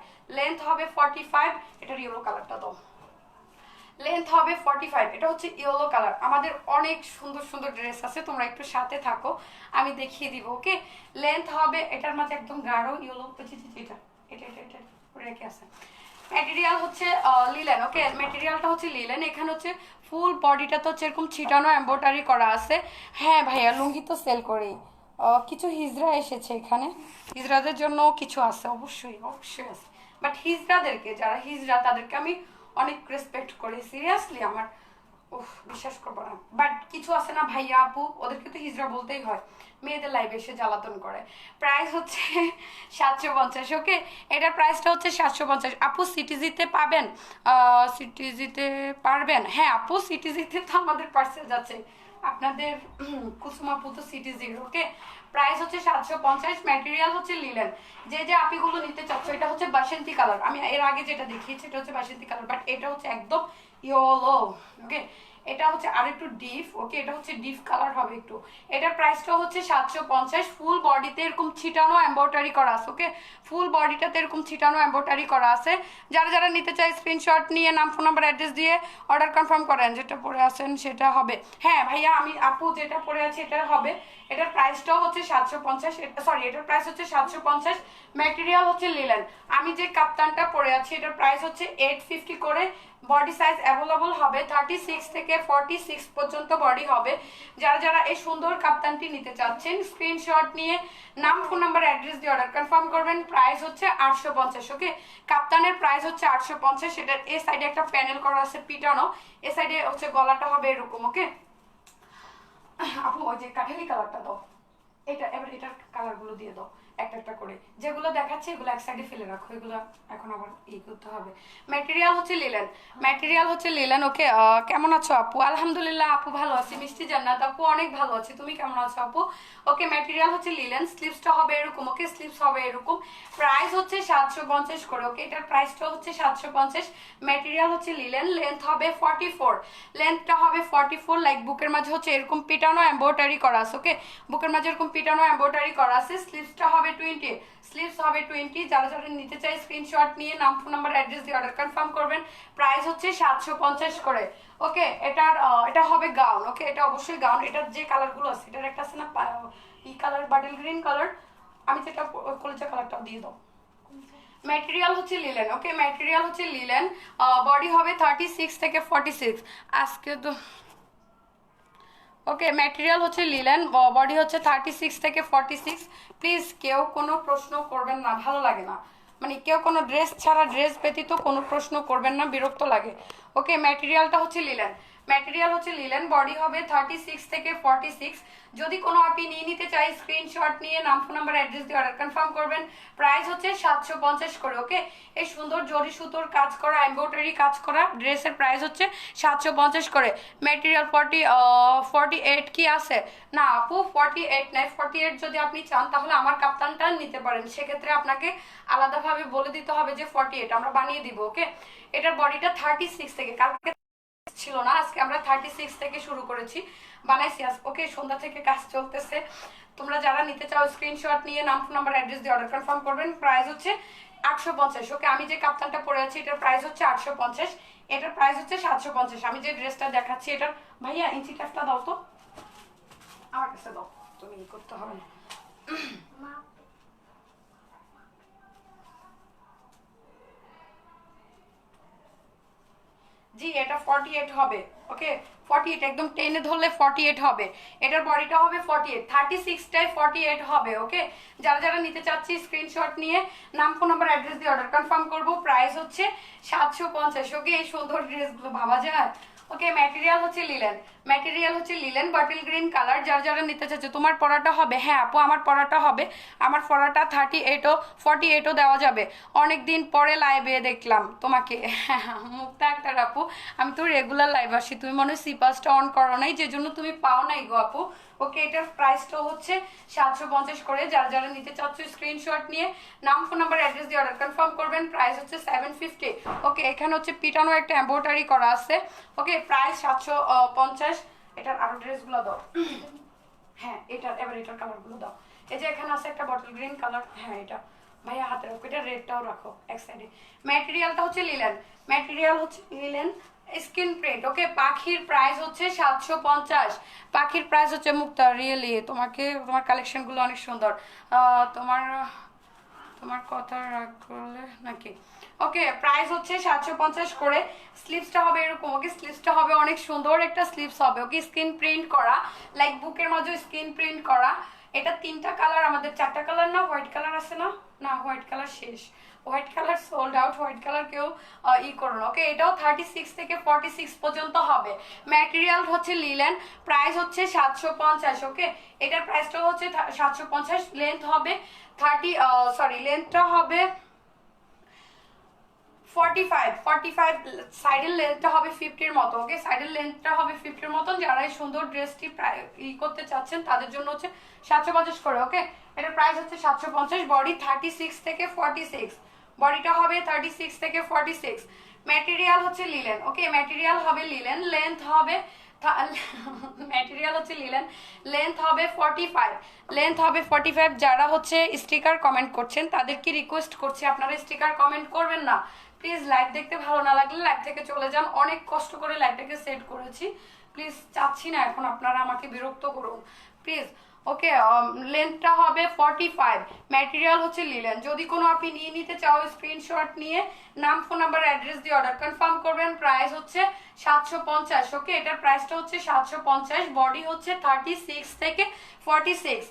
Speaker 1: এটার ইয়েলো কালারটা দাও। লেন্থ হবে 45। এটা হচ্ছে ইয়েলো কালার। আমাদের অনেক সুন্দর সুন্দর ড্রেস আছে, তোমরা একটু সাথে থাকো, আমি দেখিয়ে দিব, ওকে? লেন্থ হবে এটার মাঝে একদম গাঢ় ইয়েলো, এটা রেখে আছে। ম্যাটেরিয়াল হচ্ছে লিলেন, ওকে? ম্যাটেরিয়ালটা হচ্ছে লিলেন। এখানে হচ্ছে ফুল বডিটা তো হচ্ছে এরকম ছিটানো এমব্রয়ডারি করা আছে। হ্যাঁ ভাইয়া, লুঙ্গি তো সেল করি। কিছু হিজড়া এসেছে এখানে, হিজড়াদের জন্য কিছু আছে, অবশ্যই আছে। বাট যারা হিজড়া তাদেরকে আমি অনেক রেসপেক্ট করি, সিরিয়াসলি। আমার বিশ্বাস করবো না, বাট কিছু আছে না ভাইয়া আপু, ওদেরকে তো হিজড়া বলতেই হয়, মেয়েদের লাইভে এসে জ্বালাতন করে। প্রাইস হচ্ছে 750, ওকে? এটার প্রাইসটা হচ্ছে 750। আপু সিটিজিতে পাবেন? সিটিজিতে পারবেন? হ্যাঁ আপু, সিটিজিতে তো আমাদের পার্সেল যাচ্ছে, আপনাদের কুসুম আপু তো সিটিজির, ওকে? প্রাইস হচ্ছে 750। ম্যাটেরিয়াল হচ্ছে লিলেন। যে যে আপিগুলো নিতে চাচ্ছ, এটা হচ্ছে বাসন্তী কালার। আমি এর আগে যেটা দেখিয়েছি এটা হচ্ছে বাসন্তী কালার, বাট এটা হচ্ছে একদম ইয়েলো, ওকে? এটা হচ্ছে আর একটু ডিপ, ওকে? এটা হচ্ছে ডিপ কালার হবে একটু। এটার প্রাইসটা হচ্ছে 750। ফুল বডিতে এরকম ছিটানো এমব্রয়ডারি করা আছে, ওকে? ফুল বডিটাতে এরকম ছিটানো এমব্রয়ডারি করা আছে। যারা যারা নিতে চায় স্ক্রিনশট নিয়ে নাম ফোন নাম্বার অ্যাড্রেস দিয়ে অর্ডার কনফার্ম করেন। যেটা পরে আছেন সেটা হবে। হ্যাঁ ভাইয়া, আমি আপু যেটা পরে আছি এটা হবে। এটার প্রাইসটাও হচ্ছে 750। এটার প্রাইস হচ্ছে 750। ম্যাটেরিয়াল হচ্ছে লিলেন। আমি যে কাপ্তানটা পরে আছি এটার প্রাইস হচ্ছে 850 করে। বডি সাইজ অ্যাভেলেবল হবে 36 থেকে 46 পর্যন্ত বডি হবে। যারা যারা এই সুন্দর কাপ্তানটি নিতে চাচ্ছেন স্ক্রিনশট নিয়ে নাম ফোন নাম্বার অ্যাড্রেস দিয়ে অর্ডার কনফার্ম করবেন। প্রাইস হচ্ছে 850, ওকে? কাপ্তানের প্রাইস হচ্ছে 850। এটার এই সাইডে একটা প্যানেল করা আছে পিটানো, এ সাইডে হচ্ছে গলাটা হবে এরকম, ওকে? আপু ওই যে কাঠালি কালারটা দাও, এটার কালারগুলো দিয়ে দাও। একটা একটা করে, যেগুলো দেখাচ্ছে এগুলো এক সাইডে ফেলে রাখো, এগুলো এখন আবার করতে হবে। ম্যাটেরিয়াল হচ্ছে লিলেন, ম্যাটেরিয়াল হচ্ছে লিলেন। ওকে, কেমন আছো আপু? আলহামদুলিল্লাহ আপু ভালো আছি। মিষ্টি জান্নাত আপু অনেক ভালো আছি, তুমি কেমন আছো আপু? ওকে, ম্যাটেরিয়াল হচ্ছে লিলেন, স্লিভসটা হবে এরকম। ওকে, স্লিভস হবে এরকম। প্রাইস হচ্ছে 750 করে। ওকে, এটার প্রাইসটা হচ্ছে 750। ম্যাটেরিয়াল হচ্ছে লিলেন, লেন্থ হবে 44, লেন্থটা হবে 44। লাইক বুকের মাঝে হচ্ছে এরকম পিটানো এমব্রয়ডারি করা আছে। ওকে, বুকের মাঝে এরকম পিটানো এমব্রয়ডারি করা আছে। স্লিভসটা হবে 20, স্লিভস হবে 20। যারা যারা নিতে চাই স্ক্রিনশট নিয়ে নাম, ফোন নাম্বার, অ্যাড্রেস দিয়ে অর্ডার কনফার্ম করবেন। প্রাইস হচ্ছে 750 করে। ওকে, এটা হবে গাউন। ওকে, এটা অবশ্যই গাউন। এটার যে কালারগুলো আছে, এটার একটা আছে না ই কালার, বাটেল গ্রিন কালার, আমি যেটা কলেজের কালারটাও দিয়ে দাও। ম্যাটেরিয়াল হচ্ছে লিলেন। ওকে, ম্যাটেরিয়াল হচ্ছে লিলেন, বডি হবে 36 থেকে 46। আজকে তো ওকে, ম্যাটেরিয়াল হচ্ছে লিলেন, বডি হচ্ছে 36 থেকে 46। প্লিজ কেউ কোনো প্রশ্ন করবেন না, ভালো লাগে না, মানে কেউ কোনো ড্রেস ছাড়া, ড্রেস ব্যতীত কোনো প্রশ্ন করবেন না, বিরক্ত লাগে। ওকে, ম্যাটেরিয়ালটা হচ্ছে লিলেন, ম্যাটেরিয়াল হচ্ছে লিলেন, বডি হবে 36 থেকে 46। যদি কোনো আপনি নিয়ে নিতে চাই স্ক্রিনশট নিয়ে নাম, ফোন নাম্বার, অ্যাড্রেস দিয়ে অর্ডার কনফার্ম করবেন। প্রাইস হচ্ছে 750 করে। ওকে, এই সুন্দর জরি সুতোর কাজ করা, এমব্রয়ডারি কাজ করা ড্রেসের প্রাইস হচ্ছে 750 করে। ম্যাটেরিয়াল 48 কি আছে? না আপু 48 নাই। 48 যদি আপনি চান তাহলে আমার কাপ্তানটা নিতে পারেন, সেক্ষেত্রে আপনাকে আলাদাভাবে বলে দিতে হবে যে 48, আমরা বানিয়ে দিব। ওকে, এটার বডিটা 36 থেকে, কালকে ছিল না, আজকে আমরা 36 থেকে শুরু করেছি, বানাইছি আজ। ওকে, সন্ধ্যা থেকে কাজ চলতেছে। তোমরা যারা নিতে চাও স্ক্রিনশট নিয়ে নাম, ফোন নাম্বার, অ্যাড্রেস দিয়ে অর্ডার কনফার্ম করবেন। প্রাইস হচ্ছে 850। ওকে, আমি যে কাপ্তানটা পরে আছি এটার প্রাইস হচ্ছে 850, এটার প্রাইস হচ্ছে 750। আমি যে ড্রেসটা দেখাচ্ছি এটার, ভাইয়া ইঞ্চি ক্যাপটা দাও তো, আমার কাছে দাও, তুমি করতে হবে না। জি, এটা 48 হবে। ওকে, 48 একদম টেনে ধরলে 48 হবে। এটার বডিটা হবে 48, 36টাই 48 হবে। ওকে, যারা যারা নিতে চাচ্ছি স্ক্রিনশট নিয়ে নাম, ফোন নাম্বার, অ্যাড্রেস দিয়ে অর্ডার কনফার্ম করব। প্রাইস হচ্ছে 750। ওকে, এই সুন্দর ড্রেসগুলো ভাবা যায়। ওকে, ম্যাটেরিয়াল হচ্ছে লিলেন, ম্যাটেরিয়াল হচ্ছে লিলেন, বটল গ্রিন কালার। যারা যারা নিতে চাচ্ছে, তোমার পরাটা হবে? হ্যাঁ আপু, আমার পরাটা হবে। আমার পরাটা 38ও 48ও দেওয়া যাবে। অনেকদিন পরে লাইভে দেখলাম তোমাকে। মুক্তা আক্তার আপু, আমি তো রেগুলার লাইভ আসি, তুমি মনে হয় সিপাসটা অন করো নাই, যে জন্য তুমি পাও নাই গো আপু। ওকে, এটার প্রাইসটা হচ্ছে 750 করে। যারা যারা নিতে চাচ্ছ স্ক্রিনশট নিয়ে নাম, ফোন নাম্বার, অ্যাড্রেস দিয়ে অর্ডার কনফার্ম করবেন। প্রাইস হচ্ছে 750। ওকে, এখানে হচ্ছে পিটানো একটা এমব্রয়ডারি করা আছে। ওকে, প্রাইস 750। এটার আরো ড্রেসগুলো দাও। হ্যাঁ, এটার কালারগুলো দাও। এই যে এখানে আছে একটা বটল গ্রিন কালার, হ্যাঁ এটা ভাইয়া হাতে রাখো, এটা রেডটাও রাখো এক সাইডে। ম্যাটেরিয়ালটা হচ্ছে লিলেন, ম্যাটেরিয়াল হচ্ছে লিলেন, স্কিন প্রিন্ট। ওকে, পাখির প্রাইস হচ্ছে 750। পাখির প্রাইস হচ্ছে, মুক্তা রিয়েলি তোমার কালেকশনগুলো অনেক সুন্দর। তোমার তোমার কথা রাগ করলে নাকি? ওকে, প্রাইস হচ্ছে 750 করে। স্লিভসটা হবে এরকম। ওকে, স্লিভসটা হবে অনেক সুন্দর একটা স্লিভস হবে। ওকে, স্কিন প্রিন্ট করা, লাইক বুকের মাঝে স্কিন প্রিন্ট করা। এটা 3টা কালার, আমাদের 4টা কালার না, হোয়াইট কালার আছে না? না, হোয়াইট কালার শেষ, white colour sold out, white colour কেউ করো না। ওকে, এটাও 36 থেকে 46 পর্যন্ত হবে। ম্যাটেরিয়াল হচ্ছে লিলেন, প্রাইস হচ্ছে 750। ওকে, এটার প্রাইসটা হচ্ছে 750। লেন্থ হবে লেন্থটা হবে 45, সাইডের লেন্থটা হবে 50-এর মতো। ওকে, সাইডের লেন্থটা হবে 50-এর মতন। যারা এই সুন্দর ড্রেসটি করতে চাচ্ছেন তাদের জন্য হচ্ছে 750 করে। ওকে, এটার প্রাইস হচ্ছে 750। বডি 36 থেকে 46, বডিটা হবে 36 থেকে 46। ম্যাটেরিয়াল হচ্ছে লিলেন। ওকে, ম্যাটেরিয়াল হবে লিলেন, লেন্থ হবে ম্যাটেরিয়াল হচ্ছে লিলেন, লেন্থ হবে 45, লেন্থ হবে 45। যারা হচ্ছে স্টিকার কমেন্ট করছেন তাদেরকে রিকোয়েস্ট করছি, আপনারা স্টিকার কমেন্ট করবেন না প্লিজ। লাইভ দেখতে ভালো না লাগলে লাইভ থেকে চলে যান, অনেক কষ্ট করে লাইভটাকে সেট করেছি। প্লিজ, চাচ্ছি না এখন আপনারা আমাকে বিরক্ত করুন প্লিজ। ওকে, লেন্থটা হবে 45, ম্যাটেরিয়াল হচ্ছে লিলেন। যদি কোনো আপনি নিয়ে নিতে চাও স্ক্রিনশট নিয়ে নাম, ফোন নাম্বার, অ্যাড্রেস দিয়ে অর্ডার কনফার্ম করবেন। প্রাইস হচ্ছে 750। ওকে, এটার প্রাইসটা হচ্ছে 750। বডি হচ্ছে 36 থেকে 46।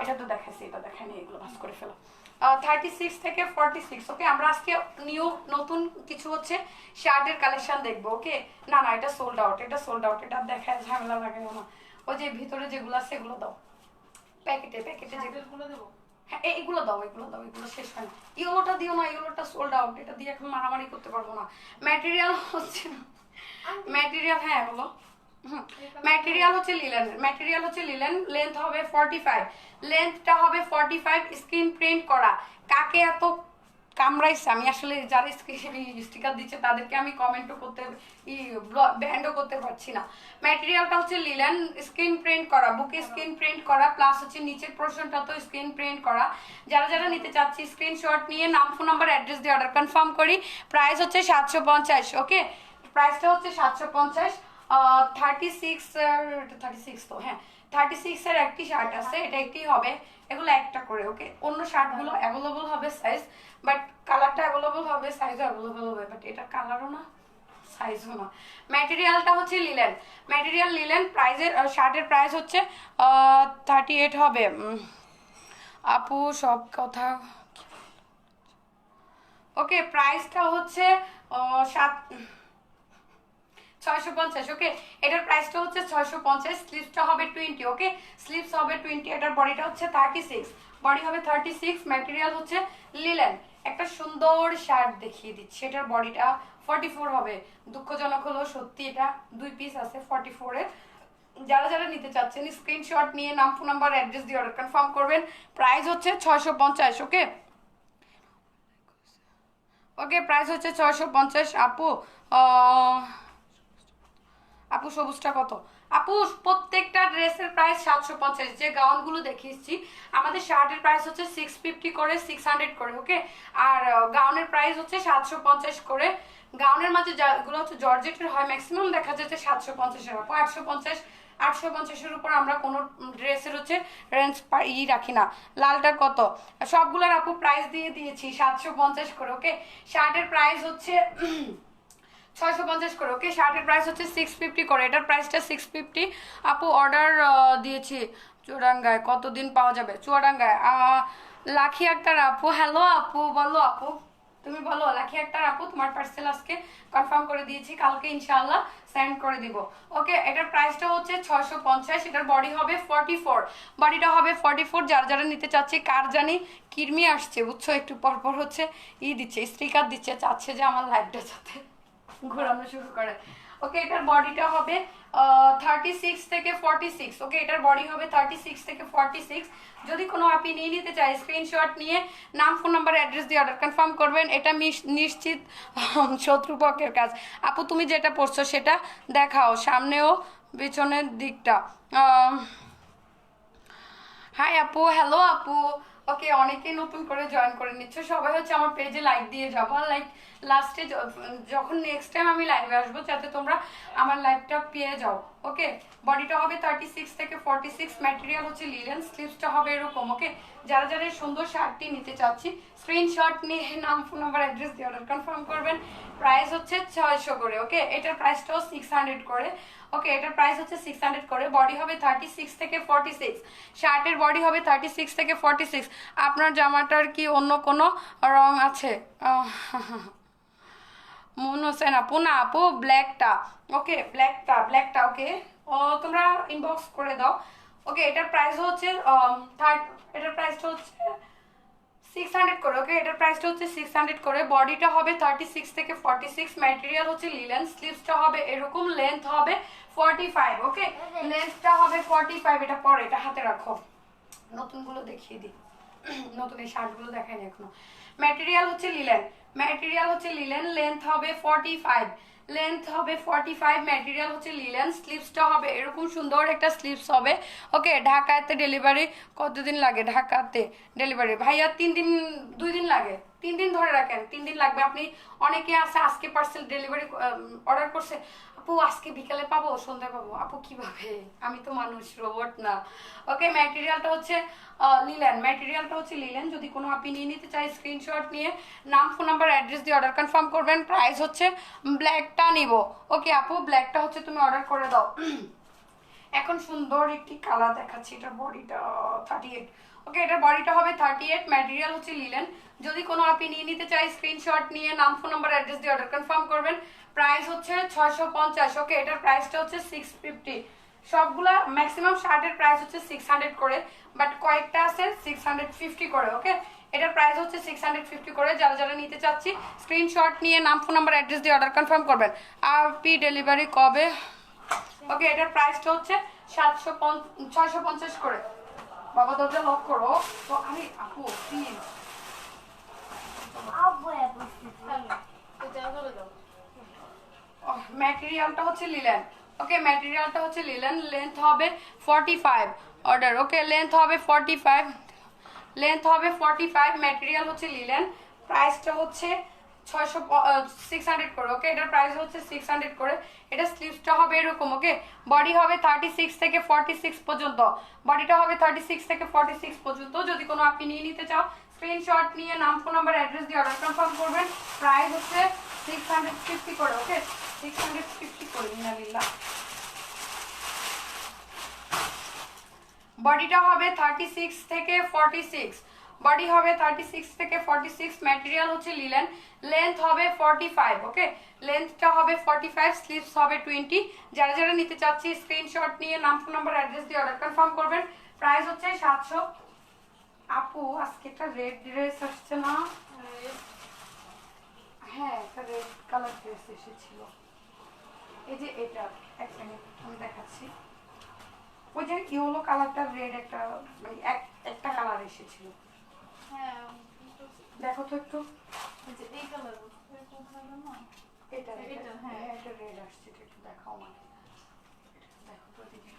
Speaker 1: এটা তো দেখাচ্ছি, এটা দেখায়নি, এগুলো ভাস করে ফেলো। 36 থেকে 46। ওকে, আমরা আজকে নতুন কিছু হচ্ছে শার্টের কালেকশন দেখবো। ওকে, না না, এটা সোল্ড আউট, এটা সোল্ড আউট, এটা দেখায় ঝামেলা লাগে না। ওই যে ভিতরে যেগুলো আছে এগুলো দাও, প্যাকেটে যেগুলো দেবো। হ্যাঁ এগুলো দাও, এগুলো দাও, এগুলো শেষ হয় না। ইয়েলোটা দিও না, ইয়েলোটা সোল্ড আউট, এটা দিয়ে এখন মারামারি করতে পারবো না। ম্যাটেরিয়াল হচ্ছে ম্যাটেরিয়াল, হ্যাঁ বলো। ম্যাটেরিয়াল হচ্ছে লিলেন, ম্যাটেরিয়াল হচ্ছে লিলেন, লেন্থ হবে 45, লেন্থটা হবে 45, স্ক্রিন প্রিন্ট করা। কাকে এত কামড়াইছে, আমি আসলে যারা স্টিকার দিচ্ছে তাদেরকে আমি কমেন্টও করতে ব্যান্ডও করতে পারছি না। ম্যাটেরিয়ালটা হচ্ছে লিলেন, স্ক্রিন প্রিন্ট করা, বুকে স্ক্রিন প্রিন্ট করা, প্লাস হচ্ছে নিচের পোর্শনটা তো স্ক্রিন প্রিন্ট করা। যারা যারা নিতে চাচ্ছি স্ক্রিনশট নিয়ে নাম, ফোন নাম্বার, অ্যাড্রেস দিয়ে অর্ডার কনফার্ম করি। প্রাইস হচ্ছে 750, ওকে প্রাইসটা হচ্ছে 750। 36, 36 তো হ্যাঁ 36 এর একটি শার্ট আছে, এটা একটি হবে, এগুলো একটা করে, ওকে। অন্য শার্টগুলো অ্যাভেলেবল হবে সাইজ, বাট কালারটা অ্যাভেলেবল হবে, সাইজও অ্যাভেলেবল হবে, বাট এটা কালারও না সাইজও না। ম্যাটেরিয়ালটা হচ্ছে লিলেন, ম্যাটেরিয়াল লিলেন। প্রাইজের শার্টের প্রাইস হচ্ছে 38 হবে। আপু সব কথা ওকে, প্রাইসটা হচ্ছে 650, ওকে এটার প্রাইসটা হচ্ছে 650। স্লিভসটা হবে 20, ওকে স্লিভস হবে 20, এটার বডিটা হচ্ছে 36, বডি হবে 36, ম্যাটেরিয়াল হচ্ছে লিলেন। একটা সুন্দর শার্ট দেখিয়ে দিচ্ছি, এটার বডিটা 44 হবে। দুঃখজনক হলো সত্যি, এটা 2 পিস আছে 44 এর। যারা যারা নিতে চাচ্ছেন স্ক্রিনশট নিয়ে নাম, ফোন নাম্বার, অ্যাড্রেস দিয়ে অর্ডার কনফার্ম করবেন। প্রাইস হচ্ছে 650, ওকে ওকে প্রাইস হচ্ছে 650। আপু আপু সবুজটা কত? আপু প্রত্যেকটা ড্রেসের প্রাইস 750। যে গাউনগুলো দেখিয়েছি, আমাদের শার্টের প্রাইস হচ্ছে 650 করে, 600 করে, ওকে আর গাউনের প্রাইস হচ্ছে 750 করে। গাউনের মাঝে যেগুলো হচ্ছে জর্জেটের হয় ম্যাক্সিমাম দেখা যাচ্ছে 750-এর, আপু 850, 850-এর উপর আমরা কোনো ড্রেসের হচ্ছে রেঞ্জ রাখি না। লালটা কত? সবগুলোর আপু প্রাইস দিয়ে দিয়েছি 750 করে, ওকে শার্টের প্রাইস হচ্ছে 650 করে, ওকে শার্টের প্রাইস হচ্ছে 650 করে, এটার প্রাইসটা 650। আপু অর্ডার দিয়েছি চুয়াডাঙ্গায়, কতদিন পাওয়া যাবে? চুয়াডাঙ্গায় লাখি আক্তার আপু, হ্যালো আপু বলো, আপু তুমি বলো। লাখি আক্তার আপু, তোমার পার্সেল আজকে কনফার্ম করে দিয়েছি, কালকে ইনশাআল্লাহ সেন্ড করে দিব, ওকে এটার প্রাইসটা হচ্ছে 650, এটার বডি হবে 44, বডিটা হবে 44। যারা যারা নিতে চাচ্ছে, কার জানি কিরমি আসছে বুঝছো, একটু পরপর হচ্ছে দিচ্ছে, স্টিকার দিচ্ছে, চাচ্ছে যে আমার লাইভটা যাতে ঘোরানো শুরু করে, ওকে এটার বডিটা হবে 36 থেকে 46, ওকে এটার বডি হবে 36 থেকে 46। যদি কোনো আপনি নিয়ে নিতে চাই স্ক্রিনশট নিয়ে নাম, ফোন নাম্বার, অ্যাড্রেস দিয়ে অর্ডার কনফার্ম করবেন। এটা নিশ্চিত শত্রুপক্ষের কাজ। আপু তুমি যেটা পড়ছো সেটা দেখাও, সামনেও পিছনের দিকটা। হাই আপু, হ্যালো আপু, ওকে অনেকেই নতুন করে জয়েন করে নিচ্ছে, সবাই হচ্ছে আমার পেজে লাইক দিয়ে যাবো, লাইক লাস্টে যখন নেক্সট টাইম আমি লাইভে আসবো যাতে তোমরা আমার লাইভটা পেয়ে যাও, ওকে বডিটা হবে 36 থেকে 46, ম্যাটেরিয়াল হচ্ছে লিলেন, স্লিভসটা হবে এরকম, ওকে যারা যারা সুন্দর শার্টটি নিতে চাচ্ছি স্ক্রিনশট নিয়ে নাম, ফোন নাম্বার, অ্যাড্রেস দিয়ে অর্ডার কনফার্ম করবেন। প্রাইস হচ্ছে 600 করে, ওকে এটার প্রাইসটাও 600 করে, ওকে এটার প্রাইস হচ্ছে 600 করে। বডি হবে 36 থেকে 46, শার্টের বডি হবে 36 থেকে 46। আপনার জামাটার কি অন্য কোনো রং আছে? মুন হোসেন আপু, না আপু ব্ল্যাকটা, ওকে ব্ল্যাকটা ওকে তোমরা ইনবক্স করে দাও, ওকে এটার প্রাইস হচ্ছে এটার প্রাইসটা হচ্ছে 600 করে, ওকে এটার প্রাইসটা হচ্ছে 600 করে। বডিটা হবে 36 থেকে 46, ম্যাটেরিয়াল হচ্ছে লিলেন, স্লিভসটা হবে এরকম, লেন্থ হবে 45, ওকে লেন্থটা হবে 45। এটা পরে এটা হাতে রাখো, নতুনগুলো দেখিয়ে দিই, নতুন এই শার্টগুলো দেখায়নি এখনো। ম্যাটেরিয়াল হচ্ছে লিলেন, ম্যাটেরিয়াল হচ্ছে লিলেন, লেন্থ হবে 45, লেন্থ হবে 45, ম্যাটেরিয়াল হচ্ছে লিলেন, স্লিভসটা হবে এরকম সুন্দর একটা স্লিভস হবে, ওকে ঢাকাতে ডেলিভারি কতদিন লাগে? ঢাকাতে ডেলিভারি ভাইয়া 3 দিন 2 দিন লাগে, 3 দিন ধরে রাখেন, 3 দিন লাগবে। আপনি অনেকে আছে আজকে পার্সেল ডেলিভারি অর্ডার করছে, আপু আজকে বিকালে পাবো, সন্ধ্যায় পাবো, আপু কিভাবে, আমি তো মানুষ, রোবট না, ওকে ম্যাটেরিয়ালটা হচ্ছে লিলেন, ম্যাটেরিয়ালটা হচ্ছে লিলেন। যদি কোনো আপনি নিয়ে নিতে চাই স্ক্রিনশট নিয়ে নাম, ফোন নাম্বার, অ্যাড্রেস দিয়ে অর্ডার কনফার্ম করবেন। প্রাইস হচ্ছে ব্ল্যাকটা নিব, ওকে আপু ব্ল্যাকটা হচ্ছে তুমি অর্ডার করে দাও। এখন সুন্দর একটি কালার দেখাচ্ছি, এটার বডিটা 38, ওকে এটার বডিটা হবে 38, ম্যাটেরিয়াল হচ্ছে লিলেন। যদি কোনো আপনি নিয়ে নিতে চাই স্ক্রিনশট নিয়ে নাম, ফোন নাম্বার, অ্যাড্রেস দিয়ে অর্ডার কনফার্ম করবেন। প্রাইস হচ্ছে 650, ওকে এটার প্রাইসটা হচ্ছে 650, সবগুলা ম্যাক্সিমাম শার্টের প্রাইস হচ্ছে 600 করে, বাট কয়েকটা আছে 650 করে। ওকে, এটার প্রাইস হচ্ছে 650 করে। যারা যারা নিতে চাচ্ছি স্ক্রিনশট নিয়ে নাম, ফোন নাম্বার, অ্যাড্রেস দিয়ে অর্ডার কনফার্ম করবেন। আর পি ডেলিভারি কবে? ওকে, এটার প্রাইসটা হচ্ছে 650 করে। বাবা দরজা লক করো তো। আরে আপু প্লিজ, ম্যাটেরিয়ালটা হচ্ছে লিলেন। ওকে, ম্যাটেরিয়ালটা হচ্ছে লিলেন, লেন্থ হবে 45 অর্ডার। ওকে, লেন্থ হবে 45, লেন্থ হবে 45, ম্যাটেরিয়াল হচ্ছে লিলেন। প্রাইসটা হচ্ছে 600 করে। ওকে, এটার প্রাইস হচ্ছে 600 করে। এটা স্লিভসটা হবে এরকম। ওকে, বডি হবে 36 থেকে 46 পর্যন্ত, বডিটা হবে 36 থেকে 46 পর্যন্ত। যদি কোনো আপনি নিয়ে নিতে চাও স্ক্রিনশট নিয়ে নাম, ফোন নাম্বার, অ্যাড্রেস দিয়ে অর্ডার কনফার্ম করবেন। প্রাইস হচ্ছে 650 করে। ওকে, 650 করে মিনালিল্লাহ। বডিটা হবে 36 থেকে 46, বডি হবে 36 থেকে 46, ম্যাটেরিয়াল হচ্ছে লিলেন, লেন্থ হবে 45। ওকে, লেন্থটা হবে 45, স্লিভস হবে 20। যারা যারা নিতে চাচ্ছি স্ক্রিনশট নিয়ে নাম, ফোন নাম্বার, অ্যাড্রেস দিয়ে অর্ডার কনফার্ম করবেন। প্রাইস হচ্ছে 700। আপু আজকে একটা রেড ড্রেস আসছে না? হ্যাঁ, একটা রেড কালার ড্রেস এসেছিল। এই যে এটা, এক মিনিট আমি দেখাচ্ছি। ওই যে ইয়েলো কালারটার রেড একটা, মানে একটা কালার এসেছিল।
Speaker 2: হ্যাঁ,
Speaker 1: দেখো তো একটু।
Speaker 2: এই কালার
Speaker 1: এটা
Speaker 2: এটা,
Speaker 1: হ্যাঁ,
Speaker 2: হ্যাঁ।
Speaker 1: এটা রেড আসছে, এটা একটু দেখাও আমাকে। দেখো তো দিদি,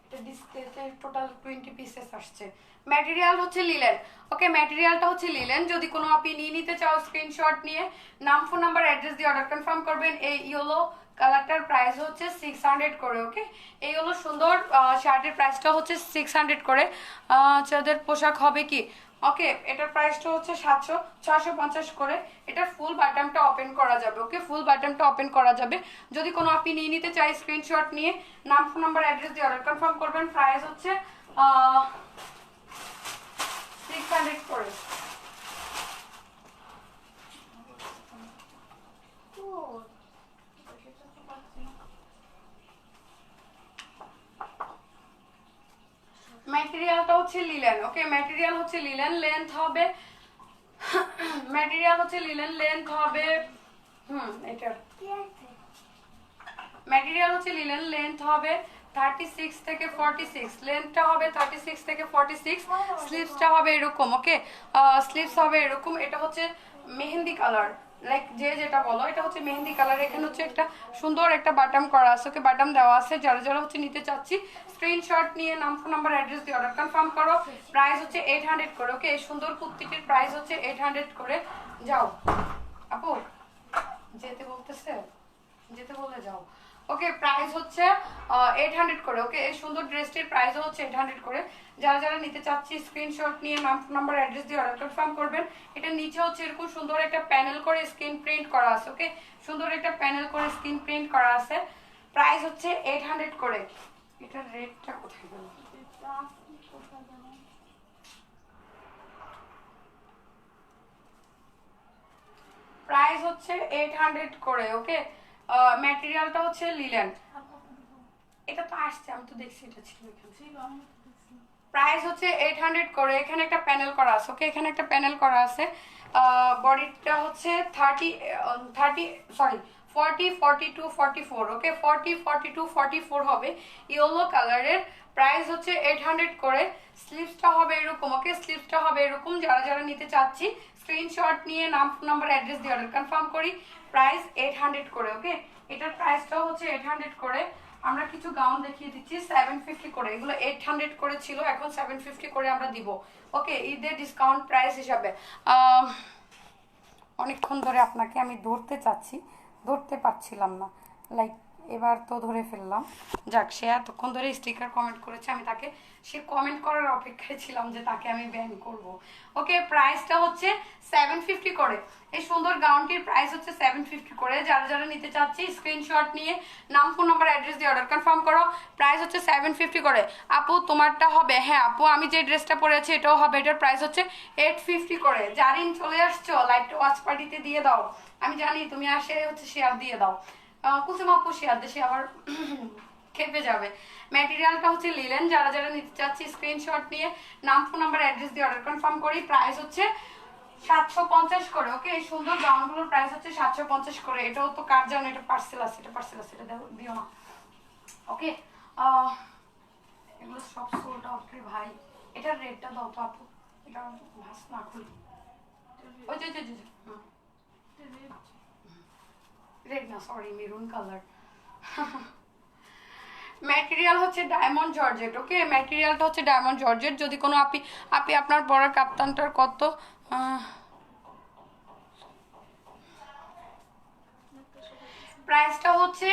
Speaker 1: এটা ডিসপ্লেতে টোটাল 20 পিসেস আসছে। ম্যাটেরিয়াল হচ্ছে লিলেন। ওকে, ম্যাটেরিয়ালটা হচ্ছে লিলেন। যদি কোনো আপনি নিয়ে নিতে চাও স্ক্রিনশট নিয়ে নাম, ফোন নাম্বার, অ্যাড্রেস দিয়ে অর্ডার কনফার্ম করবেন। এই ইয়েলো কালারটার প্রাইস হচ্ছে 600 করে। ওকে, এই হলো সুন্দর শার্টের প্রাইসটা হচ্ছে 600 করে। যাদের পোশাক হবে কি, ওকে, এটার প্রাইসটা হচ্ছে 650 করে। এটার ফুল বাটনটা ওপেন করা যাবে। ওকে, ফুল বাটনটা ওপেন করা যাবে। যদি কোনো আপনি নিয়ে নিতে চাই স্ক্রিনশট নিয়ে নাম, ফোন নাম্বার, অ্যাড্রেস দিয়ে অর্ডার কনফার্ম করবেন। প্রাইস হচ্ছে 600 করে। ম্যাটেরিয়ালটা হচ্ছে লিলেন। ওকে, ম্যাটেরিয়াল হচ্ছে লিলেন, লেন্থ হবে ম্যাটেরিয়াল হচ্ছে লিলেন, লেন্থ হবে এটা ম্যাটেরিয়াল হচ্ছে লিলেন, লেন্থ হবে 36 থেকে 46, লেন্থটা হবে 36 থেকে 46, স্লিভসটা হবে এরকম। ওকে, স্লিভস হবে এরকম। এটা হচ্ছে মেহেন্দি কালার, লাইক যে যেটা বলো, এটা হচ্ছে মেহেন্দি কালার। এখানে হচ্ছে একটা সুন্দর একটা বাটাম করা আছে। ওকে, বাটাম দেওয়া আছে। যারা যারা হচ্ছে নিতে চাচ্ছি স্ক্রিনশট নিয়ে নাম, ফোন নাম্বার, অ্যাড্রেস দিয়ে অর্ডার কনফার্ম করো। প্রাইস হচ্ছে 800 করে। ওকে, এই সুন্দর কুর্তিটির প্রাইস হচ্ছে 800 করে। যাও আপু, যেতে বলতেছে, যেতে বলে যাও। ওকে, প্রাইস হচ্ছে 800 করে। ওকে, এই সুন্দর ড্রেসটির প্রাইসও হচ্ছে 800 করে। যারা যারা নিতে চাচ্ছি স্ক্রিনশট নিয়ে নাম, নাম্বার, অ্যাড্রেস দিয়ে অর্ডার কনফার্ম করবেন। এটা নিচে হচ্ছে এরকম সুন্দর একটা প্যানেল করে স্ক্রিন প্রিন্ট করা আছে। ওকে, সুন্দর একটা প্যানেল করে স্ক্রিন প্রিন্ট করা আছে। প্রাইস হচ্ছে 800 করে। এটার রেটটা কোথায় গেল? প্রাইস হচ্ছে 800 করে। ওকে, ম্যাটেরিয়ালটা হচ্ছে লিলেন। এটা তো আসছে, আমি তো দেখছি এটা ছিল এখানে। প্রাইস হচ্ছে 800 করে। এখানে একটা প্যানেল করা আছে। ওকে, এখানে একটা প্যানেল করা আছে। বডিটা হচ্ছে 40, 42, 44। ওকে, 40, 42, 44 হবে, ইয়েলো কালারের। প্রাইস হচ্ছে 800 করে। স্লিভসটা হবে এরকম। ওকে, স্লিভসটা হবে এরকম। যারা যারা নিতে চাচ্ছি স্ক্রিনশট নিয়ে নাম, ফোন নাম্বার, অ্যাড্রেস দিয়ে অর্ডার কনফার্ম করি। প্রাইস 800 করে। ওকে, এটার প্রাইসটাও হচ্ছে 800 করে। আমরা কিছু গাউন দেখিয়ে দিচ্ছি 750 করে। এগুলো 800 করে ছিল, এখন 750 করে আমরা দিব। ওকে, ঈদের ডিসকাউন্ট প্রাইস হিসাবে। অনেকক্ষণ ধরে আপনাকে আমি ধরতে চাচ্ছি, ধরতে পারছিলাম না, লাইক এবার তো ধরে ফেললাম। যাক, সে এতক্ষণ ধরে স্টিকার কমেন্ট করেছে, আমি তাকে, সে কমেন্ট করার অপেক্ষায় ছিলাম যে তাকে আমি ব্যান করব। ওকে, প্রাইসটা হচ্ছে 750 করে। এই সুন্দর গাউনটির প্রাইস হচ্ছে 750 করে। যারা যারা নিতে চাচ্ছি স্ক্রিনশট নিয়ে নাম, ফোন নাম্বার, অ্যাড্রেস দিয়ে অর্ডার কনফার্ম করো। প্রাইস হচ্ছে 750 করে। আপু তোমারটা হবে? হ্যাঁ আপু, আমি যে ড্রেসটা পরে আছি এটাও হবে। এটার প্রাইস হচ্ছে 850 করে। জারিন চলে আসছো, লাইভটা ওয়াচ পার্টিতে দিয়ে দাও। আমি জানি তুমি আসে হচ্ছে শেয়ার দিয়ে দাও। কুসুম আপু শেয়ার দেশে আবার খেপে যাবে। ম্যাটেরিয়ালটা হচ্ছে লিলেন, যারা যারা নিতে চাচ্ছি স্ক্রিনশট নিয়ে নাম ফোন নাম্বার অ্যাড্রেস দিয়ে অর্ডার কনফার্ম করি। প্রাইস হচ্ছে 750 করে। ওকে, এই সুন্দর গাউনগুলোর প্রাইস হচ্ছে 750 করে। এটাও তো কার জানো, এটা পার্সেল আছে, এটা পার্সেল আছে, এটা দিও না। ওকে, এগুলো সব সোল্ড আউট রে ভাই। এটার রেটটা দাও তো আপু, এটা ভাস না খুলি। ওই যে রেড না, সরি মেরুন কালার। ম্যাটেরিয়াল হচ্ছে ডায়মন্ড জর্জেট। ওকে, ম্যাটেরিয়ালটা হচ্ছে ডায়মন্ড জর্জেট। যদি কোনো আপি আপি আপনার পরার কাপ্তানটার কত? প্রাইসটা হচ্ছে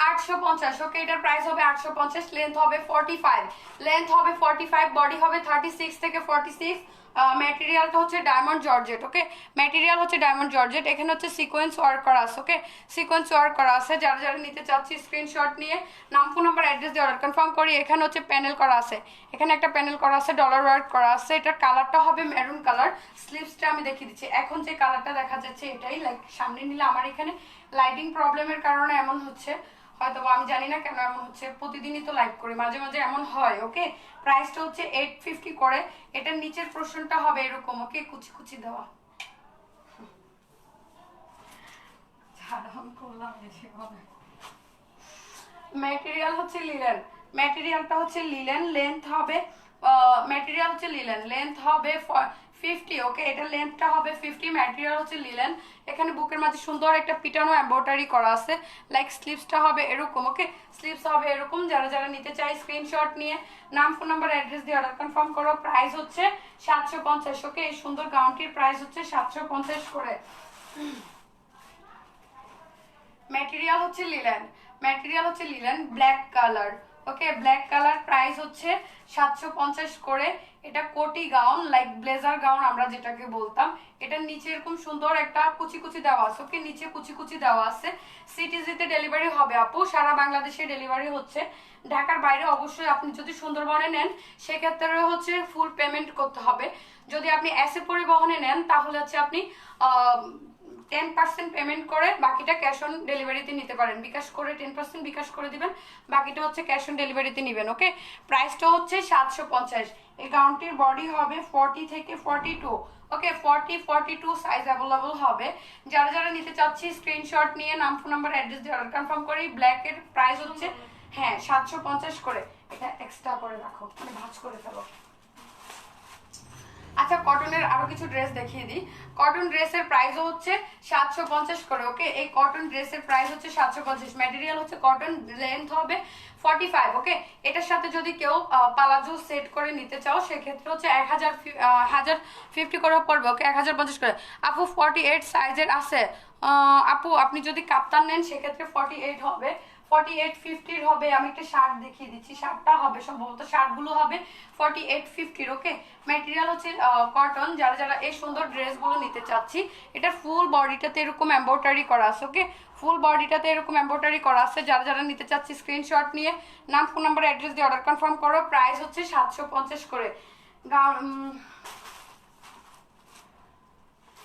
Speaker 1: 850। ওকে, এটার প্রাইস হবে 850। লেন্থ হবে 45, লেন্থ হবে 45, বডি হবে 36 থেকে 46। ম্যাটেরিয়ালটা হচ্ছে ডায়মন্ড জর্জেট। ওকে, ম্যাটেরিয়াল হচ্ছে ডায়মন্ড জর্জেট। এখানে হচ্ছে সিকোয়েন্স ওয়ার্ক করা আছে। ওকে, সিকোয়েন্স ওয়ার্ক করা আছে। যারা যারা নিতে চাচ্ছি স্ক্রিনশট নিয়ে নাম ফোন নাম্বার অ্যাড্রেস দিয়ে অর্ডার কনফার্ম করি। এখানে হচ্ছে প্যানেল করা আছে, এখানে একটা প্যানেল করা আছে, ডলার ওয়ার্ক করা আছে। এটার কালারটা হবে মেরুন কালার। স্লিভসটা আমি দেখিয়ে দিচ্ছি। এখন যে কালারটা দেখা যাচ্ছে এটাই, লাইক সামনে নিলে আমার এখানে লাইটিং প্রবলেমের কারণে এমন হচ্ছে, হয়তো আমি জানি না কেন এমন হচ্ছে। প্রতিদিনই তো লাইভ করি, মাঝে মাঝে এমন হয়। ওকে, প্রাইসটা হচ্ছে 850 করে। এটার নিচের পোর্শনটা হবে এরকম। ওকে, কুচি কুচি দেওয়া। ম্যাটেরিয়াল হচ্ছে লিলেন, ম্যাটেরিয়ালটা হচ্ছে লিলেন। লেন্থ হবে ম্যাটেরিয়াল হচ্ছে লিলেন, লেন্থ হবে 50। ওকে, এটা লেন্থটা হবে 50। ম্যাটেরিয়াল হচ্ছে লিলেন। এখানে বুকের মাঝে সুন্দর একটা পিটানো এমব্রয়ডারি করা আছে। লাইক স্লিভসটা হবে এরকম। ওকে, স্লিভস হবে এরকম। যারা যারা নিতে চাই স্ক্রিনশট নিয়ে নাম ফোন নাম্বার অ্যাড্রেস দিয়ে অর্ডার কনফার্ম করো। প্রাইস হচ্ছে 750। ওকে, এই সুন্দর গাউনটির প্রাইস হচ্ছে 750 করে। ম্যাটেরিয়াল হচ্ছে লিলেন, ম্যাটেরিয়াল হচ্ছে লিলেন, ব্ল্যাক কালার। ওকে, ব্ল্যাক কালার। প্রাইস হচ্ছে 750 করে। এটা কোটি গাউন, লাইক ব্লেজার গাউন আমরা যেটাকে বলতাম। এটার নিচে এরকম সুন্দর একটা কুচি কুচি দেওয়া আছে। ওকে, নিচে কুচি কুচি দেওয়া আছে। সিটিজিতে ডেলিভারি হবে আপু, সারা বাংলাদেশে ডেলিভারি হচ্ছে। ঢাকার বাইরে অবশ্যই আপনি যদি সুন্দরবনে নেন সেক্ষেত্রে হচ্ছে ফুল পেমেন্ট করতে হবে। যদি আপনি এসে পরিবহনে নেন তাহলে হচ্ছে আপনি 10% পেমেন্ট করে বাকিটা ক্যাশ অন ডেলিভারিতে নিতে পারেন। বিকাশ করে 10% বিকাশ করে দিবেন, বাকিটা হচ্ছে ক্যাশ অন ডেলিভারিতে নেবেন। ওকে, প্রাইসটা হচ্ছে 750। এই গাউনটির বডি হবে 40 থেকে 42। ওকে, 40-42 সাইজ অ্যাভেলেবল হবে। যারা যারা নিতে চাচ্ছি স্ক্রিনশট নিয়ে নাম ফোন নাম্বার অ্যাড্রেস দিয়ে অর্ডার কনফার্ম করি। ব্ল্যাকের প্রাইস হচ্ছে হ্যাঁ 750 করে। এটা এক্সট্রা করে রাখো, মানে ভাঁজ করে ফেলো। আচ্ছা, কটনের আরো কিছু ড্রেস দেখিয়ে দিই। কটন ড্রেসের প্রাইসও হচ্ছে 750 করে। ওকে, এই কটন ড্রেসের প্রাইস হচ্ছে 750। ম্যাটেরিয়াল হচ্ছে কটন, লেন্থ হবে 45। ওকে, এটার সাথে যদি কেউ পালাজো সেট করে নিতে চাও সেক্ষেত্রে হচ্ছে 1050 করে পড়বে। ওকে, 1050 করে। আপু 48 সাইজের আছে। আপু আপনি যদি কাপ্তান নেন সেক্ষেত্রে 48 হবে, 48-50 হবে। আমি একটা শার্ট দেখিয়ে দিচ্ছি, শার্টটা হবে সম্ভবত, শার্টগুলো হবে 48-50। ওকে, ম্যাটেরিয়াল হচ্ছে কটন। যারা যারা এই সুন্দর ড্রেসগুলো নিতে চাচ্ছি, এটা ফুল বডিটাতে এরকম এমব্রয়ডারি করা আছে। ওকে, ফুল বডিটাতে এরকম এমব্রয়ডারি করা আছে। যারা যারা নিতে চাচ্ছি স্ক্রিনশট নিয়ে নাম ফোন নাম্বার অ্যাড্রেস দিয়ে অর্ডার কনফার্ম করো। প্রাইস হচ্ছে 750 করে।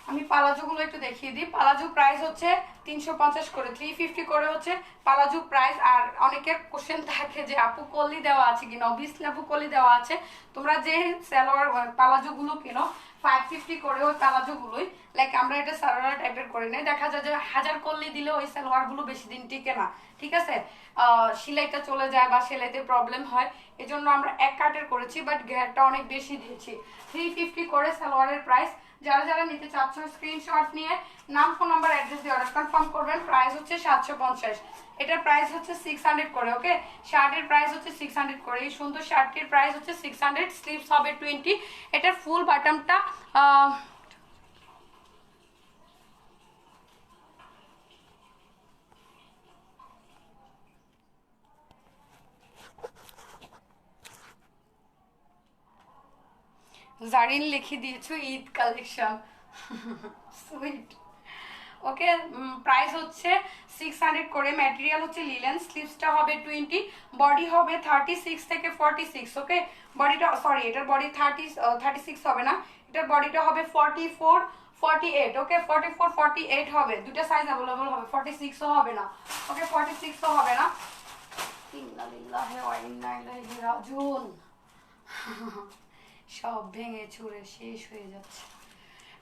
Speaker 1: আমি পালাজোগুলো একটু দেখিয়ে দিই। পালাজো প্রাইস হচ্ছে 350 করে, 350 করে হচ্ছে পালাজো প্রাইস। আর অনেকের কোশ্চেন থাকে যে আপু কলি দেওয়া আছে কিনা, অবভিয়াসলি আপু কলি দেওয়া আছে। তোমরা যে সালোয়ার পালাজোগুলো কিনো 550 করে ওই পালাজোগুলোই, লাইক আমরা এটা সালোয়ার টাইপের করে নেই। দেখা যায় যে 1000 কলি দিলে ওই সালোয়ারগুলো বেশি দিন টিকে না, ঠিক আছে, সেলাইটা চলে যায় বা সেলাইতে প্রবলেম হয়। এজন্য আমরা এক কাটের করেছি, বাট ঘেরটা অনেক বেশি দিয়েছি। 350 করে সালোয়ারের প্রাইস। যারা যারা নিতে চাচ্ছ স্ক্রিনশট নিয়ে নাম ফোন নাম্বার অ্যাড্রেস দিয়ে অর্ডার কনফার্ম করবেন। প্রাইস হচ্ছে 750। এটার প্রাইস হচ্ছে 600 করে। ওকে, শার্টের প্রাইস হচ্ছে 600 করে। এই সুন্দর শার্টটির প্রাইস হচ্ছে 600। স্লিভস হবে 20। এটার ফুল বাটনটা জারিন লিখে দিয়েছো ঈদ কালেকশন, সুইট। ওকে, প্রাইস হচ্ছে 600 করে। ম্যাটেরিয়াল হচ্ছে লিলেন, স্লিভসটা হবে 20, বডি হবে 36 থেকে 46। ওকে, বডিটা সরি এটার বডি 36 হবে না, এটার বডিটা হবে 48, ওকে 44 48 হবে, দুটো সাইজ অ্যাভেলেবল হবে, 46ও হবে না, ওকে 46ও হবে না। ইন্না লিল্লাহি ওয়া ইন্না ইলাইহি রাজিউন। সব ভেঙে চুরে শেষ হয়ে যাচ্ছে।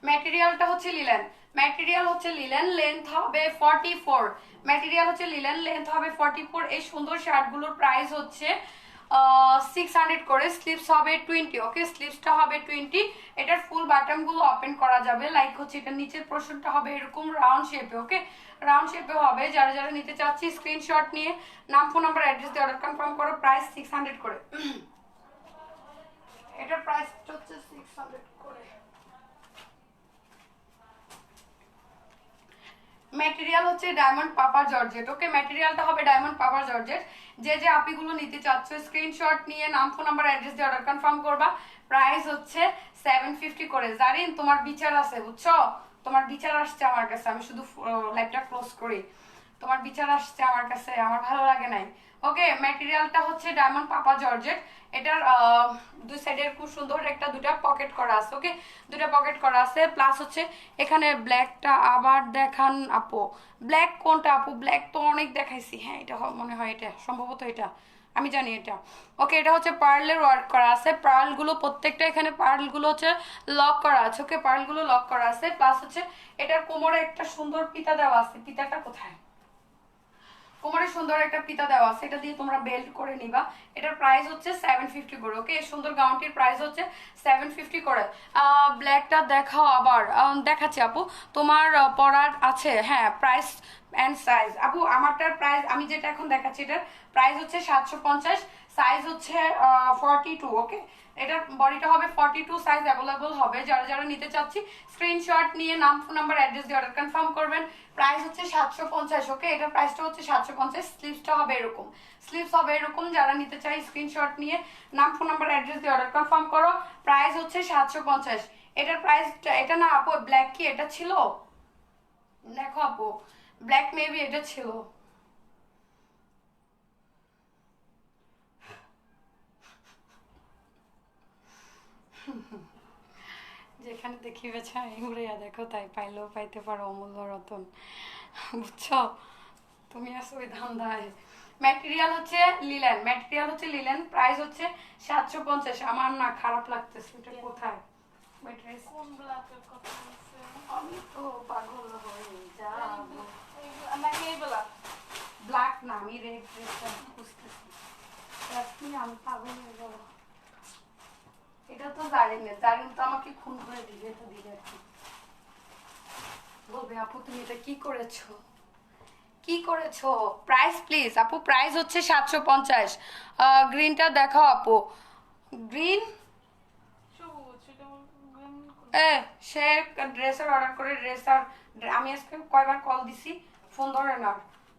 Speaker 1: ম্যাটেরিয়ালটা হচ্ছে লিলেন, ম্যাটেরিয়াল হচ্ছে লিলেন, লেন্থ হবে 44, ম্যাটেরিয়াল হচ্ছে লিলেন, লেন্থ হবে 44। এই সুন্দর শার্টগুলোর প্রাইস হচ্ছে 600 করে, স্লিভস হবে 20, ওকে স্লিভসটা হবে 20। এটার ফুল বাটনগুলো ওপেন করা যাবে, লাইক হচ্ছে এটা নিচের পোর্শনটা হবে এরকম রাউন্ড শেপে, ওকে রাউন্ড শেপে হবে। যারা যারা নিতে চাচ্ছি স্ক্রিনশট নিয়ে নাম ফোন নাম্বার অ্যাড্রেস দিয়ে অর্ডার কনফার্ম করো, প্রাইস 600 করে। এটার প্রাইস হচ্ছে 600 করে। ম্যাটেরিয়াল হচ্ছে ডায়মন্ড পাপা জর্জেট, ওকে ম্যাটেরিয়ালটা হবে ডায়মন্ড পাপা জর্জেট। যে যে আপিগুলো নিতে চাচ্ছ স্ক্রিনশট নিয়ে নাম ফোন নাম্বার অ্যাড্রেস দিয়ে অর্ডার কনফার্ম করবা, প্রাইস হচ্ছে 750 করে। জারিন তোমার বিচার আছে বুঝছো, তোমার বিচার আসছে আমার কাছে, আমি শুধু লাইভটা ক্লোজ করি, তোমার বিচার আসছে আমার কাছে, আমার ভালো লাগে নাই। ওকে ম্যাটেরিয়ালটা হচ্ছে ডায়মন্ড পাপা জর্জেট, এটার দুই সাইডের খুব সুন্দর একটা দুটা পকেট করা আছে, ওকে দুটা পকেট করা আছে, প্লাস হচ্ছে এখানে ব্ল্যাকটা আবার দেখান আপু, ব্ল্যাক কোনটা আপু? ব্ল্যাক তো অনেক দেখাইছি, হ্যাঁ এটা মনে হয় এটা সম্ভবত এটা, আমি জানি এটা। ওকে এটা হচ্ছে পার্লের ওয়ার্ক করা আছে, পার্লগুলো প্রত্যেকটা এখানে পার্লগুলো হচ্ছে লক করা আছে, ওকে পার্লগুলো লক করা আছে, প্লাস হচ্ছে এটার কোমরে একটা সুন্দর পিতা দেওয়া আছে, পিতাটা কোথায়? কোমরে সুন্দর একটা পিতা দেওয়া আছে, এটা দিয়ে তোমরা বেল্ট করে নিবা। এটার প্রাইস হচ্ছে 750 করে, ওকে এই সুন্দর গাউনটির প্রাইস হচ্ছে 750 করে। ব্ল্যাকটা দেখাও আবার, দেখাচ্ছি আপু তোমার পরার আছে, হ্যাঁ প্রাইস অ্যান্ড সাইজ আপু আমারটার প্রাইস আমি যেটা এখন দেখাচ্ছি এটার প্রাইস হচ্ছে 750, সাইজ হচ্ছে 42, ওকে এটার বডিটা হবে 42, সাইজ অ্যাভেলেবল হবে। যারা যারা নিতে চাচ্ছি স্ক্রিনশট নিয়ে নাম ফোন নাম্বার অ্যাড্রেস দিয়ে অর্ডার কনফার্ম করবেন, প্রাইস হচ্ছে 750, ওকে এটার প্রাইসটা হচ্ছে 750, স্লিভসটা হবে এরকম, স্লিভস হবে এরকম। যারা নিতে চাই স্ক্রিনশট নিয়ে নাম ফোন নাম্বার অ্যাড্রেস দিয়ে অর্ডার কনফার্ম করো, প্রাইস হচ্ছে 750। এটার প্রাইসটা এটা না আপু, ব্ল্যাক কি এটা ছিল? দেখো আপু ব্ল্যাক মেবি এটা ছিল, যেখানে দেখিবে ছাই উড়িয়া দেখো তাই পাইলেও পাইতে পারো অমূল্য রতন, বুঝছো তুমি আসো ওই ধান্দায়। ম্যাটেরিয়াল হচ্ছে লিলেন, ম্যাটেরিয়াল হচ্ছে লিলেন, প্রাইস হচ্ছে 750। আমার না খারাপ লাগতেছে, এটা কোথায় ম্যাটেরিয়াল?
Speaker 2: কোন ব্ল্যাকের কথা বলছে?
Speaker 1: আমি তো পাগল হয়ে যাবো।
Speaker 2: নাকি এই ব্ল্যাক?
Speaker 1: ব্ল্যাক না, আমি রেড ড্রেসটা খুঁজতেছি, আমি পাগল হয়ে যাবো। এটা তো জানেন না, জানেন তো আমাকে খুন করে দিবে, তো দিবে আর কি বলবে আপু তুমি এটা কি করেছো, কি করেছো? প্রাইস প্লিজ আপু, প্রাইস হচ্ছে 750। গ্রিনটা দেখাও আপু, গ্রিন
Speaker 2: সবুজ, সেটা গ্রিন।
Speaker 1: এ সে ড্রেসের অর্ডার করে ড্রেস, আর আমি আজকে কয়বার কল দিছি ফোন ধরে না,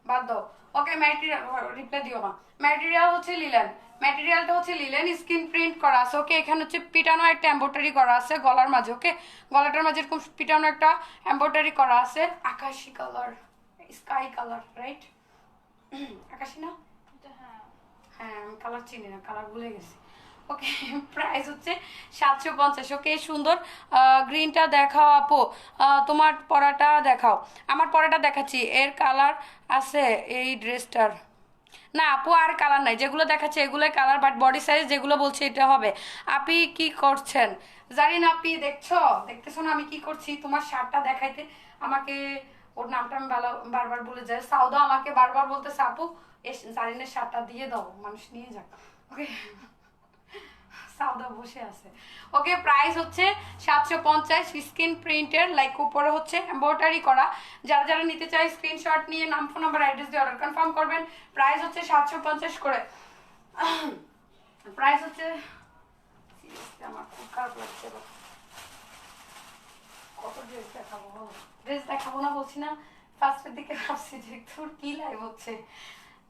Speaker 1: বাদ দাও। ওকে ম্যাটেরিয়াল রিপ্লাই দিও না, ম্যাটেরিয়াল হচ্ছে লিলেন, ম্যাটেরিয়ালটা হচ্ছে লিলেন, স্ক্রিন প্রিন্ট করা আছে, ওকে এখানে হচ্ছে পিটানো একটা এমব্রয়ডারি করা আছে গলার মাঝে, ওকে গলাটার মাঝে এরকম পিটানো একটা এমব্রয়ডারি করা আছে, আকাশি কালার, স্কাই কালার, রাইট? আকাশি না?
Speaker 2: হ্যাঁ
Speaker 1: হ্যাঁ আমি কালার চিনি না, কালার ভুলে গেছি। ওকে প্রাইস হচ্ছে 750, ওকে সুন্দর গ্রিনটা দেখাও আপু, তোমার পরাটা দেখাও। আমার পরাটা দেখাচ্ছি, এর কালার আছে এই ড্রেসটার, না আপু আর কালার নাই, যেগুলো দেখাচ্ছে এগুলোই কালার, বাট বডি সাইজ যেগুলো বলছে এটা হবে। আপনি কি করছেন? জানি না আপনি দেখছো, দেখতেছো না আমি কি করছি? তোমার শার্টটা দেখাইতে আমাকে, ওর নামটা আমি বারবার বলে যাই, সাউদা আমাকে বারবার বলতেছে আপু জারিনের শার্টটা দিয়ে দাও, মানুষ নিয়ে যাক। ওকে সাউদা বসে আছে। ওকে প্রাইস হচ্ছে 750, স্ক্রিন প্রিন্টের, লাইক উপরে হচ্ছে এমব্রয়ডারি করা। যারা যারা নিতে চাই স্ক্রিনশট নিয়ে নাম ফোন নাম্বার অ্যাড্রেস দিয়ে অর্ডার কনফার্ম করবেন, প্রাইস হচ্ছে 750 করে। প্রাইস হচ্ছে, আমার খুব খারাপ লাগছে, কত ড্রেস দেখাবো, ড্রেস দেখাবো না বলছি না, ফার্স্টের দিকে ভাবছি যে তোর কি লাইভ হচ্ছে,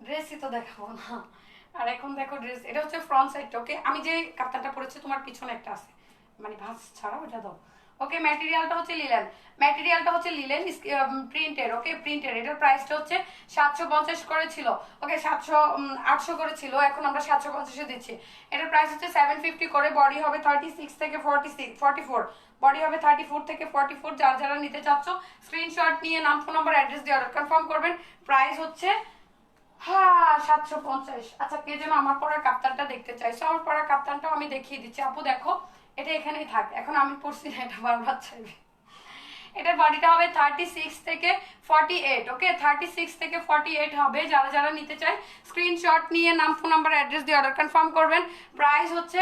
Speaker 1: ড্রেসই তো দেখাবো না। আর এখন দেখো ড্রেস, এটা হচ্ছে ফ্রন্ট সাইডটা, ওকে আমি যে কাপ্তানটা পরেছি তোমার পিছনে একটা আছে, মানে ভাঁজ ছাড়া ওটা দাও। ওকে ম্যাটেরিয়ালটা হচ্ছে লিলেন, ম্যাটেরিয়ালটা হচ্ছে লিলেন প্রিন্টের, ওকে প্রিন্টের। এটার প্রাইসটা হচ্ছে 750 করে ছিল, ওকে 800 করে ছিল, এখন আমরা 750 দিচ্ছি। এটার প্রাইস হচ্ছে 750 করে, বডি হবে 36 থেকে 44, বডি হবে 34 থেকে 44, যারা যারা নিতে চাচ্ছ স্ক্রিনশট নিয়ে নাম ফোন নাম্বার অ্যাড্রেস দিয়ে অর্ডার কনফার্ম করবেন। প্রাইস হচ্ছে 750। আচ্ছা, কে যেন আমার পরা কাপ্তানটা দেখতে চাইছো, আমার পরা কাপ্তানটাও আমি দেখিয়ে দিচ্ছি। আপু দেখো, এটা এখানেই থাক, এখন আমি পড়ছি না, এটা বারবার চাইবে। এটার বডিটা হবে 36 থেকে 48, ওকে 36 থেকে 48 হবে। যারা যারা নিতে চাই স্ক্রিনশট নিয়ে নাম ফোন নাম্বার অ্যাড্রেস দিয়ে অর্ডার কনফার্ম করবেন। প্রাইস হচ্ছে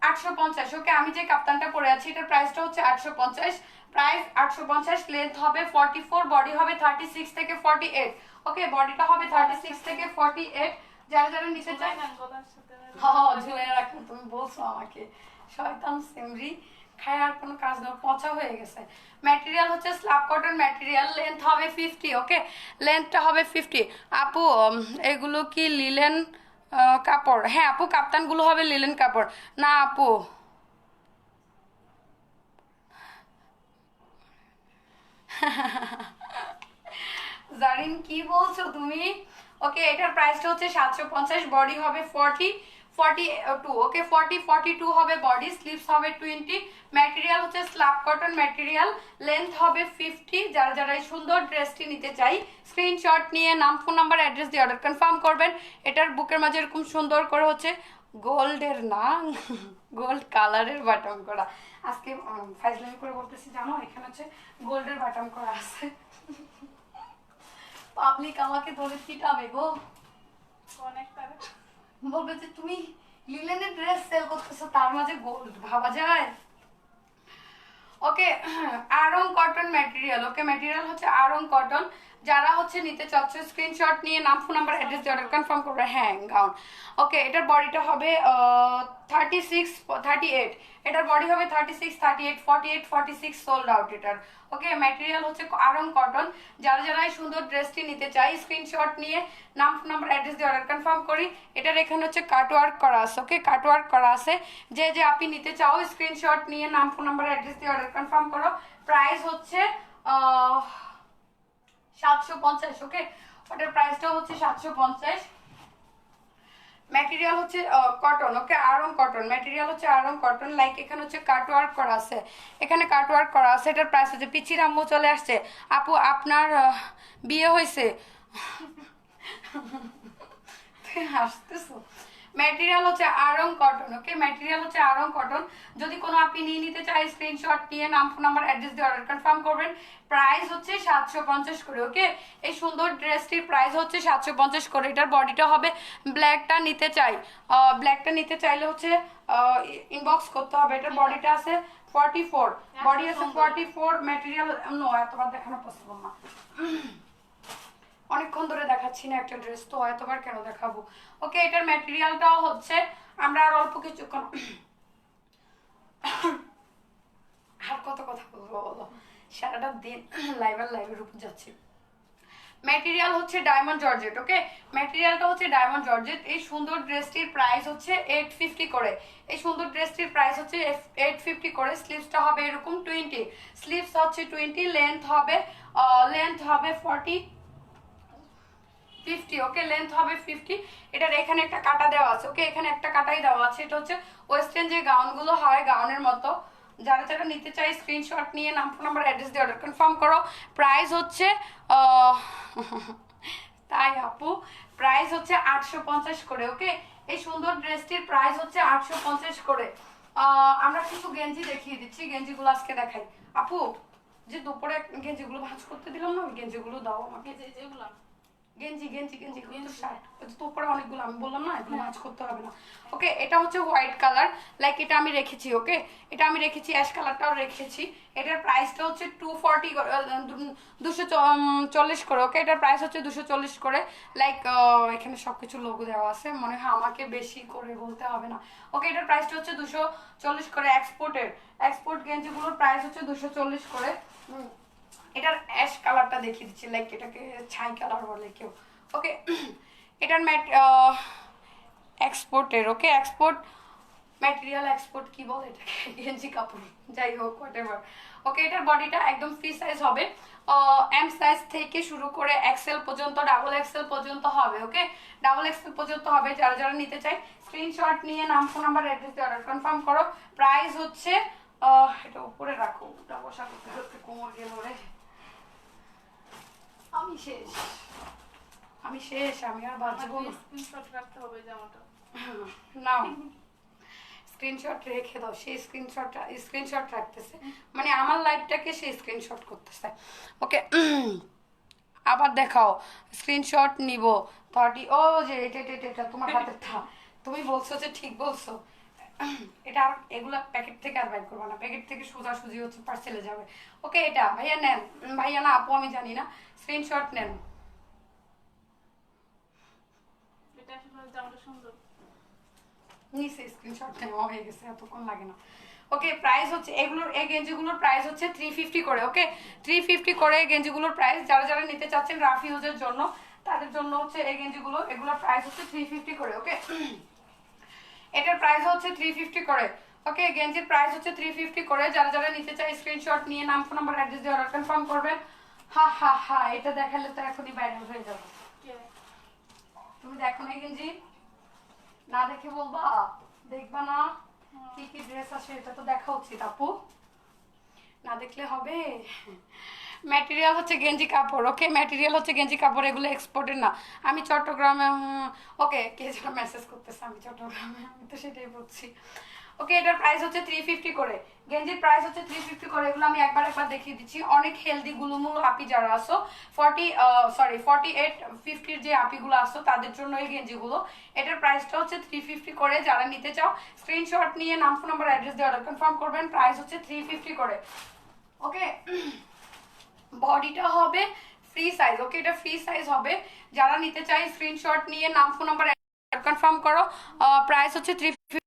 Speaker 1: 850, ওকে আমি যে কাপ্তানটা পরে আছি এটার প্রাইসটা হচ্ছে 850, প্রাইস 850। লেন্থ হবে 44, বডি হবে 36 থেকে 48, ওকে বডিটা হবে 36 থেকে 48। যারা যারা নিতে চাই
Speaker 2: গলার সাথে
Speaker 1: ঝুলে রাখুন, তুমি বলছো আমাকে শয়তান সিমরি খায় আর কোনো কাজ না, পচা হয়ে গেছে। ম্যাটেরিয়াল হচ্ছে স্ল্যাব কটন ম্যাটেরিয়াল, লেন্থ হবে 50, ওকে লেন্থটা হবে 50। আপু এগুলো কি লিলেন কাপড়? হ্যাঁ আপু, কাপ্তানগুলো হবে লিলেন কাপড়। না আপু, জারিন কি বলছো তুমি? ওকে এটার প্রাইসটা হচ্ছে 750, বডি হবে 42, ওকে 42 হবে বডি, স্লিভস হবে 20। ম্যাটেরিয়াল হচ্ছে স্ল্যাব কটন ম্যাটেরিয়াল, লেন্থ হবে 50। যারা যারা এই সুন্দর ড্রেসটি নিতে চাই স্ক্রিনশট নিয়ে নাম ফোন নাম্বার অ্যাড্রেস দিয়ে অর্ডার কনফার্ম করবেন। এটার বুকের মাঝে এরকম সুন্দর করে হচ্ছে গোল্ডের না গোল্ড কালারের বাটন করা। আজকে ফাইজলামি করে বলতেছি জানো, এখানে হচ্ছে গোল্ডের বাটন করা আছে। পাবলিক আমাকে ধরে চিটাবে গো,
Speaker 2: অনেক তারা
Speaker 1: বলবে যে তুমি লিলেনের ড্রেস সেল করতেছো তার মাঝে গোল্ড, ভাবা যায়? ওকে আরং কটন ম্যাটেরিয়াল, ওকে ম্যাটেরিয়াল হচ্ছে আরং কটন। যারা হচ্ছে নিতে চাচ্ছে স্ক্রিনশট নিয়ে নাম ফোন নাম্বার অ্যাড্রেস দিয়ে অর্ডার কনফার্ম করবে। হ্যাঁ গাউন, ওকে এটার বডিটা হবে 36 38, এটার বডি হবে 36 38 48 46 সোল্ড আউট এটার। ওকে ম্যাটেরিয়াল হচ্ছে আরং কটন। যারা যারা এই সুন্দর ড্রেসটি নিতে চাই স্ক্রিনশট নিয়ে নাম ফোন নাম্বার অ্যাড্রেস দিয়ে অর্ডার কনফার্ম করি। এটার এখানে হচ্ছে কাটওয়ার্ক করা আছে, ওকে কাটওয়ার্ক করা আছে। যে যে আপনি নিতে চাও স্ক্রিনশট নিয়ে নাম ফোন নাম্বার অ্যাড্রেস দিয়ে অর্ডার কনফার্ম করো। প্রাইস হচ্ছে 750, ওকে ওটার প্রাইসটা হচ্ছে 750। ম্যাটেরিয়াল হচ্ছে কটন, ওকে আরং কটন ম্যাটেরিয়াল হচ্ছে আরং কটন। লাইক এখানে হচ্ছে কাটওয়ার্ক করা আছে, এখানে কাটওয়ার্ক করা আছে। এটার প্রাইস হচ্ছে, পিচির আম্মু চলে আসছে। আপু আপনার বিয়ে হয়েছে? হাসতেছো? ম্যাটেরিয়াল হচ্ছে আরং কটন, ওকে ম্যাটেরিয়াল হচ্ছে আরং কটন। যদি কোনো আপনি নিয়ে নিতে চাই স্ক্রিনশট নিয়ে নাম ফোন নাম্বার অ্যাড্রেস দিয়ে অর্ডার কনফার্ম করবেন। প্রাইস হচ্ছে 750 করে, ওকে এই সুন্দর ড্রেসটির প্রাইস হচ্ছে 750 করে। এটার বডিটা হবে ব্ল্যাকটা নিতে চাই, ব্ল্যাকটা নিতে চাইলে হচ্ছে ইনবক্স করতে হবে। এটার বডিটা আছে 44, বডি আছে 44। ম্যাটেরিয়াল নো এতবার দেখানো পসিবল না, অনেকক্ষণ ধরে দেখাচ্ছি না একটা ড্রেস, তো এতবার কেন দেখাবো। ওকে এটার ম্যাটেরিয়ালটাও হচ্ছে, আমরা আর অল্প কিছুক্ষণ আর কত কথা বলবো বলো, সারাটা দিন লাইভের উপর যাচ্ছি। ম্যাটেরিয়াল হচ্ছে ডায়মন্ড জর্জেট, ওকে ম্যাটেরিয়ালটা হচ্ছে ডায়মন্ড জর্জেট। এই সুন্দর ড্রেসটির প্রাইস হচ্ছে 850 করে, এই সুন্দর ড্রেসটির প্রাইস হচ্ছে 850 করে। স্লিভসটা হবে এরকম 20, স্লিভস হচ্ছে 20, লেন্থ হবে 50, ওকে লেন্থ হবে 50। এটার এখানে একটা কাটা দেওয়া আছে, ওকে এখানে একটা কাটাই দেওয়া আছে। এটা হচ্ছে ওয়েস্টার্ন যে গাউনগুলো হয় গাউনের মতো। যারা যারা নিতে চাই স্ক্রিনশট নিয়ে নাম ফোন নাম্বার অ্যাড্রেস দিয়ে অর্ডার কনফার্ম করো। প্রাইস হচ্ছে তাই আপু প্রাইস হচ্ছে 850 করে, ওকে এই সুন্দর ড্রেসটির প্রাইস হচ্ছে 850 করে। আমরা কিছু গেঞ্জি দেখিয়ে দিচ্ছি, গেঞ্জিগুলো আজকে দেখাই। আপু যে দুপুরে গেঞ্জিগুলো ভাঁজ করতে দিলাম না, ওই গেঞ্জিগুলো দাও আমাকে।
Speaker 2: যেগুলো
Speaker 1: গেঞ্জি শার্ট তো উপরে অনেকগুলো, আমি বললাম না এগুলো ম্যাচ করতে হবে না। ওকে এটা হচ্ছে হোয়াইট কালার, লাইক এটা আমি রেখেছি, ওকে এটা আমি রেখেছি, অ্যাশ কালারটাও রেখেছি। এটার প্রাইসটা হচ্ছে 240 করে, ওকে এটার প্রাইস হচ্ছে 240 করে। লাইক এখানে সবকিছু লোগো দেওয়া আছে, মনে হয় আমাকে বেশি করে বলতে হবে না। ওকে এটার প্রাইসটা হচ্ছে 240 করে। এক্সপোর্ট গেঞ্জিগুলোর প্রাইস হচ্ছে 240 করে। এটার অ্যাশ কালারটা দেখিয়ে দিচ্ছি, লাইক এটাকে ছাই কালার বলে কেউ। ওকে এটার এক্সপোর্টের, ওকে এক্সপোর্ট ম্যাটেরিয়াল, এক্সপোর্ট কি বলে এটাকে, গেঞ্জি কাপড় যাই হোক হোয়াটএভার। ওকে এটার বডিটা একদম ফ্রি সাইজ হবে, এম সাইজ থেকে শুরু করে এক্সেল পর্যন্ত, ডাবল এক্সেল পর্যন্ত হবে, ওকে ডাবল এক্সেল পর্যন্ত হবে। যারা যারা নিতে চাই স্ক্রিনশট নিয়ে নাম ফোন নাম্বার অ্যাড্রেস দিয়ে অর্ডার কনফার্ম করো। প্রাইস হচ্ছে এটা উপরে রাখো, উঠা বসা করতে করতে কোমর গেল রে। আমি শেষ, আমি শেষ, আমি আর বাঁচবো না।
Speaker 2: স্ক্রিনশট রাখতে হবে জামাটা।
Speaker 1: নাও স্ক্রিনশট রেখে দাও। সেই স্ক্রিনশট রাখতেছে, মানে আমার লাইফটাকে সে স্ক্রিনশট করতেছে। ওকে, আবার দেখাও, স্ক্রিনশট নিব 30। ও যে এটা এটা এটা এটা তোমার হাতেরটা, তুমি বলছো যে ঠিক বলছো। এটা আর এগুলা প্যাকেট থেকে আর বাইর করবো না, প্যাকেট থেকে সোজাসুজি হচ্ছে পার্সেলে যাবে। ওকে, এটা ভাইয়া নেন, ভাইয়া না আপু আমি জানি না, স্ক্রিনশট নেন।
Speaker 2: এটা আসলে জামাটা সুন্দর।
Speaker 1: নিচে স্ক্রিনশট নেওয়া হয়ে গেছে, এতক্ষণ লাগে না। ওকে, প্রাইস হচ্ছে এগুলোর, এই গেঞ্জিগুলোর প্রাইস হচ্ছে 350 করে। ওকে, 350 করে গেঞ্জিগুলোর প্রাইস। যারা যারা নিতে চাচ্ছেন রাফ ইউজের জন্য, তাদের জন্য হচ্ছে এই গেঞ্জিগুলো, এগুলোর প্রাইস হচ্ছে 350 করে। ওকে, এটার প্রাইস হচ্ছে 350 করে। ওকে, গেঞ্জির প্রাইস হচ্ছে 350 করে। যারা যারা নিতে চায় স্ক্রিনশট নিয়ে নাম, ফোন নাম্বার, অ্যাড্রেস দিয়ে অর্ডার কনফার্ম করবেন। হা হা হা, এটা দেখালে তো এখনই ভাইরাল হয়ে যাবে। তুমি দেখো না গেঞ্জি, না দেখে বলবা, দেখবা না কি কি ড্রেস আছে, এটা তো দেখা উচিত আপু, না দেখলে হবে। ম্যাটেরিয়াল হচ্ছে গেঞ্জি কাপড়। ওকে, ম্যাটেরিয়াল হচ্ছে গেঞ্জি কাপড়, এগুলো এক্সপোর্টের না। আমি চট্টগ্রামে, ওকে কে যেন মেসেজ করতেছে, আমি চট্টগ্রামে, আমি তো সেটাই বলছি। ওকে, এটার প্রাইস হচ্ছে 350 করে। গেঞ্জির প্রাইস হচ্ছে 350 করে। এগুলো আমি একবার দেখিয়ে দিচ্ছি। অনেক হেলদি গুলুমুলু আপি যারা আসো, 48-50 যে আপিগুলো আসো, তাদের জন্য এই গেঞ্জিগুলো। এটার প্রাইসটা হচ্ছে 350 করে। যারা নিতে চাও স্ক্রিনশট নিয়ে নাম, ফোন নাম্বার, অ্যাড্রেস দিয়ে অর্ডার কনফার্ম করবেন। প্রাইস হচ্ছে 350 করে। ওকে, বডিটা হবে ফ্রি সাইজ। ওকে, এটা ফ্রি সাইজ হবে। যারা নিতে চাই স্ক্রিনশট নিয়ে নাম, ফোন নাম্বার কনফার্ম করো। প্রাইস হচ্ছে 350।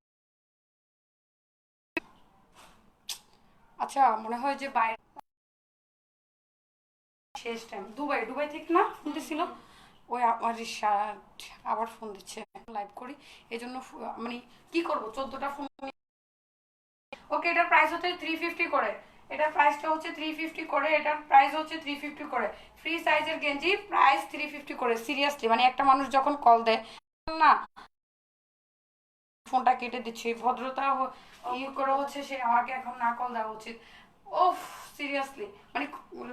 Speaker 1: আচ্ছা, মনে হয় যে বাইরে শেষ টাইম দুবাই থেকে না ফোন দিছিল, ওই আমার আবার ফোন দিচ্ছে, লাইভ করি এই জন্য, মানে কি করবো 14টা ফোন। ওকে, এটার প্রাইস হচ্ছে 350 করে। এটার প্রাইসটা হচ্ছে 350 করে। এটার প্রাইস হচ্ছে 350 করে। ফ্রি সাইজের গেঞ্জি, প্রাইস 350 করে। সিরিয়াসলি, মানে একটা মানুষ যখন কল দেয় না, ফোনটা কেটে দিচ্ছি, ভদ্রতা করে হচ্ছে সে আমাকে এখন না কল দেওয়া উচিত। ওফ, সিরিয়াসলি, মানে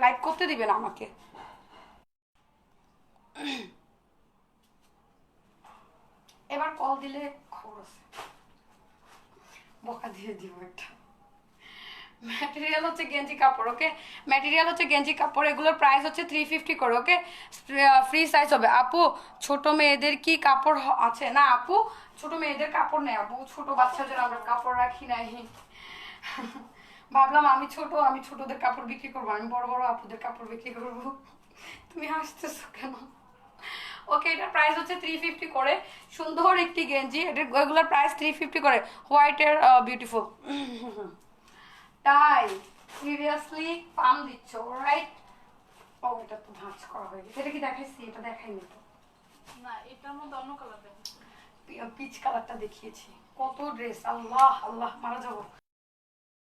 Speaker 1: লাইভ করতে দিবে না আমাকে। এবার কল দিলে খবর আছে, বকা দিয়ে দিব একটা। ম্যাটেরিয়াল হচ্ছে গেঞ্জি কাপড়। ওকে, ম্যাটেরিয়াল হচ্ছে গেঞ্জি কাপড়, এগুলোর প্রাইস হচ্ছে 350 করে। ওকে, ফ্রি সাইজ হবে। আপু ছোট মেয়েদের কি কাপড় আছে? না আপু, ছোট মেয়েদের কাপড় নেই আপু, ছোট বাচ্চাদের আমরা কাপড় রাখি নাই। ভাবলাম আমি ছোট, আমি ছোটদের কাপড় বিক্রি করবো, আমি বড় বড় আপুদের কাপড় বিক্রি করবো। তুমি হাসতেছো কেন? ওকে, এটার প্রাইস হচ্ছে 350 করে। সুন্দর একটি গেঞ্জি, এটার এগুলোর প্রাইস 350 করে। হোয়াইটের বিউটিফুল। তাই সিরিয়াসলি পাম দিচ্ছ, রাইট? ও, এটা তো ভাঁজ করা হয়ে গেছে। এটা কি দেখাইছি? এটা দেখাইনি তো।
Speaker 2: না, এটার মধ্যে অন্য কালার দেখো।
Speaker 1: পিচ কালারটা দেখিয়েছি। কত ড্রেস, আল্লাহ আল্লাহ, মারা যাবো।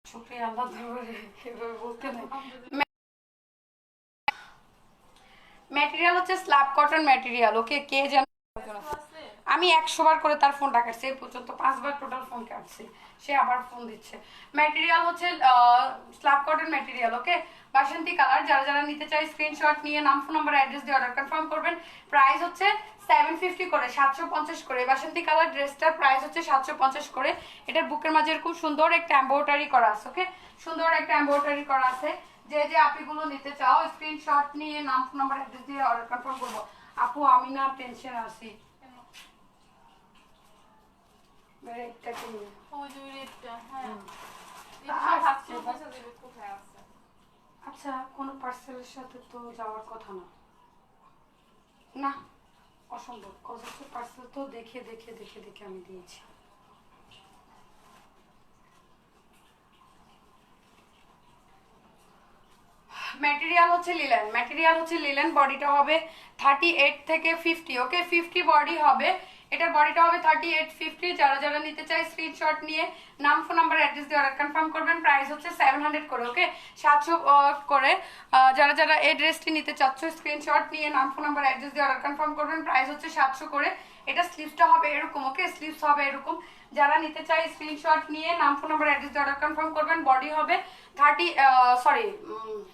Speaker 1: শুক্রিয়া আল্লাহ, ধরে এভাবে বলতে নাই। ম্যাটেরিয়াল হচ্ছে স্ল্যাব কটন ম্যাটেরিয়াল। ওকে, কে যেন আমি 100 বার করে তার ফোনটা কাটছি, এই পর্যন্ত 5 বার টোটাল ফোন কাটছি, সে আবার ফোন দিচ্ছে। ম্যাটেরিয়াল হচ্ছে স্ল্যাব কটন ম্যাটেরিয়াল। ওকে, বাসন্তী কালার। যারা যারা নিতে চাই স্ক্রিনশট নিয়ে নাম, ফোন নাম্বার, অ্যাড্রেস দিয়ে অর্ডার কনফার্ম করবেন। প্রাইস হচ্ছে 750 করে, 750 করে। বাসন্তী কালার ড্রেসটার প্রাইস হচ্ছে 750 করে। এটার বুকের মাঝে এরকম সুন্দর একটা এমব্রয়ডারি করা আছে। ওকে, সুন্দর একটা এমব্রয়ডারি করা আছে। যে যে আপিগুলো নিতে চাও স্ক্রিনশট নিয়ে নাম, ফোন নাম্বার, অ্যাড্রেস দিয়ে অর্ডার কনফার্ম করবো। আপু আমি না টেনশন আছি। রেটটাকে নিয়ে।
Speaker 2: ওই যে রেটটা, হ্যাঁ। কোথায় আছে?
Speaker 1: আচ্ছা, কোনো পার্সেলের সাথে তো যাওয়ার কথা না, না অসম্ভব। কজ হচ্ছে পার্সেল তো দেখে দেখে দেখে দেখে আমি দিয়েছি। ম্যাটেরিয়াল হচ্ছে লিলেন, ম্যাটেরিয়াল হচ্ছে লিলেন। বডিটা হবে 38 থেকে 50। ওকে, 50 বডি হবে। এটার বডিটা হবে 3850। যারা যারা নিতে চাই স্ক্রিনশট নিয়ে নাম ফোন নাম্বার অ্যাড্রেস দিয়ে অর্ডার কনফার্ম করবেন। প্রাইস হচ্ছে 700 করে, ওকে 700 করে। যারা যারা এই ড্রেসটি নিতে চাচ্ছ স্ক্রিনশট নিয়ে নাম ফোন নাম্বার অ্যাড্রেস দিয়ে অর্ডার কনফার্ম করবেন। প্রাইস হচ্ছে 700 করে। এটা স্লিভসটা হবে এরকম, ওকে স্লিভস হবে এরকম। যারা নিতে চাই স্ক্রিনশট নিয়ে নাম ফোন নাম্বার অ্যাড্রেস দিয়ে অর্ডার কনফার্ম করবেন। বডি হবে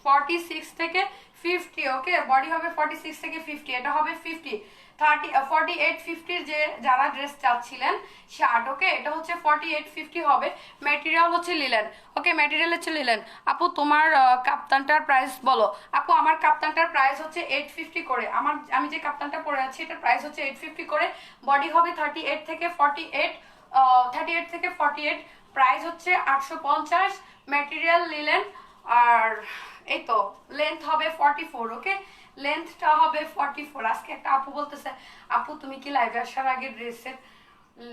Speaker 1: 46 থেকে 50, ওকে বডি হবে 46 থেকে 50, এটা হবে 50। 4850 যে যারা ড্রেস চাচ্ছিলেন শার্ট, ওকে এটা হচ্ছে 4850 হবে। ম্যাটেরিয়াল হচ্ছে লিলেন, ওকে ম্যাটেরিয়াল হচ্ছে লিলেন। আপু তোমার কাপ্তানটার প্রাইস বলো। আপু আমার কাপ্তানটার প্রাইস হচ্ছে 850 করে। আমি যে কাপ্তানটা পরে আছি এটার প্রাইস হচ্ছে 850 করে। বডি হবে 38 থেকে 48, প্রাইস হচ্ছে 850। Material linen. আর এই তো লেন্থ হবে 44, ওকে লেন্থটা হবে 44। আজকে একটা আপু বলতেছে আপু তুমি কি লাইভে আসার আগে ড্রেসের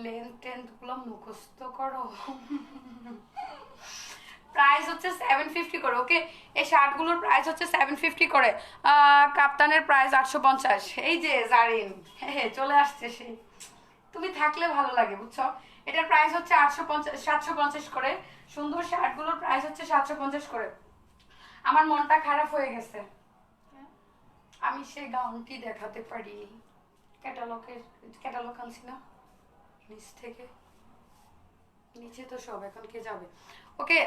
Speaker 1: লেন্থ গুলো মুখস্থ করো। প্রাইস হচ্ছে 750 করে, ওকে এই শার্টগুলোর প্রাইস হচ্ছে 750 করে। কাপ্তানের প্রাইস 850। এই যে জারিন হ্যাঁ চলে আসছে সে, তুমি থাকলে ভালো লাগে বুঝছো। এটার প্রাইস হচ্ছে 750 করে। সুন্দর শার্টগুলোর প্রাইস হচ্ছে 750 করে। আমার মনটা খারাপ হয়ে গেছে, আমি সেই গাউনটি দেখাতে পারিনি। ক্যাটালগ আনছি না নিচ থেকে, নিচে তো সব, এখন কে যাবে। ওকে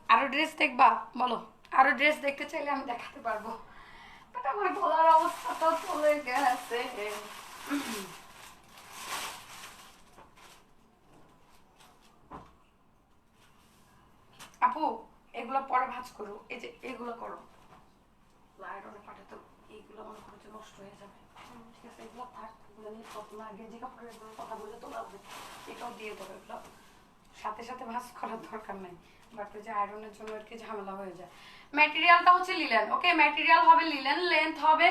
Speaker 1: আরো ড্রেস দেখবা বলো, আরো ড্রেস দেখতে চাইলে আমি দেখাতে পারবো, বাট আমার গলার অবস্থা তো চলে গেছে। আপু এগুলো পরে ভাঁজ করো, এই যে এগুলো করো আয়রনে পাঠাতে, এইগুলো মনে করো যে নষ্ট হয়ে যাবে, ঠিক আছে এগুলো থাক, এগুলো নিয়ে কত না আগে যে কাপড়ের কথা বলে তো লাগবে, এটাও দিয়ে দেবো, এগুলো সাথে সাথে ভাঁজ করার দরকার নাই, বাট ওই যে আয়রনের জন্য আর কি ঝামেলা হয়ে যায়। ম্যাটেরিয়ালটা হচ্ছে লিলেন, ওকে ম্যাটেরিয়াল হবে লিলেন, লেন্থ হবে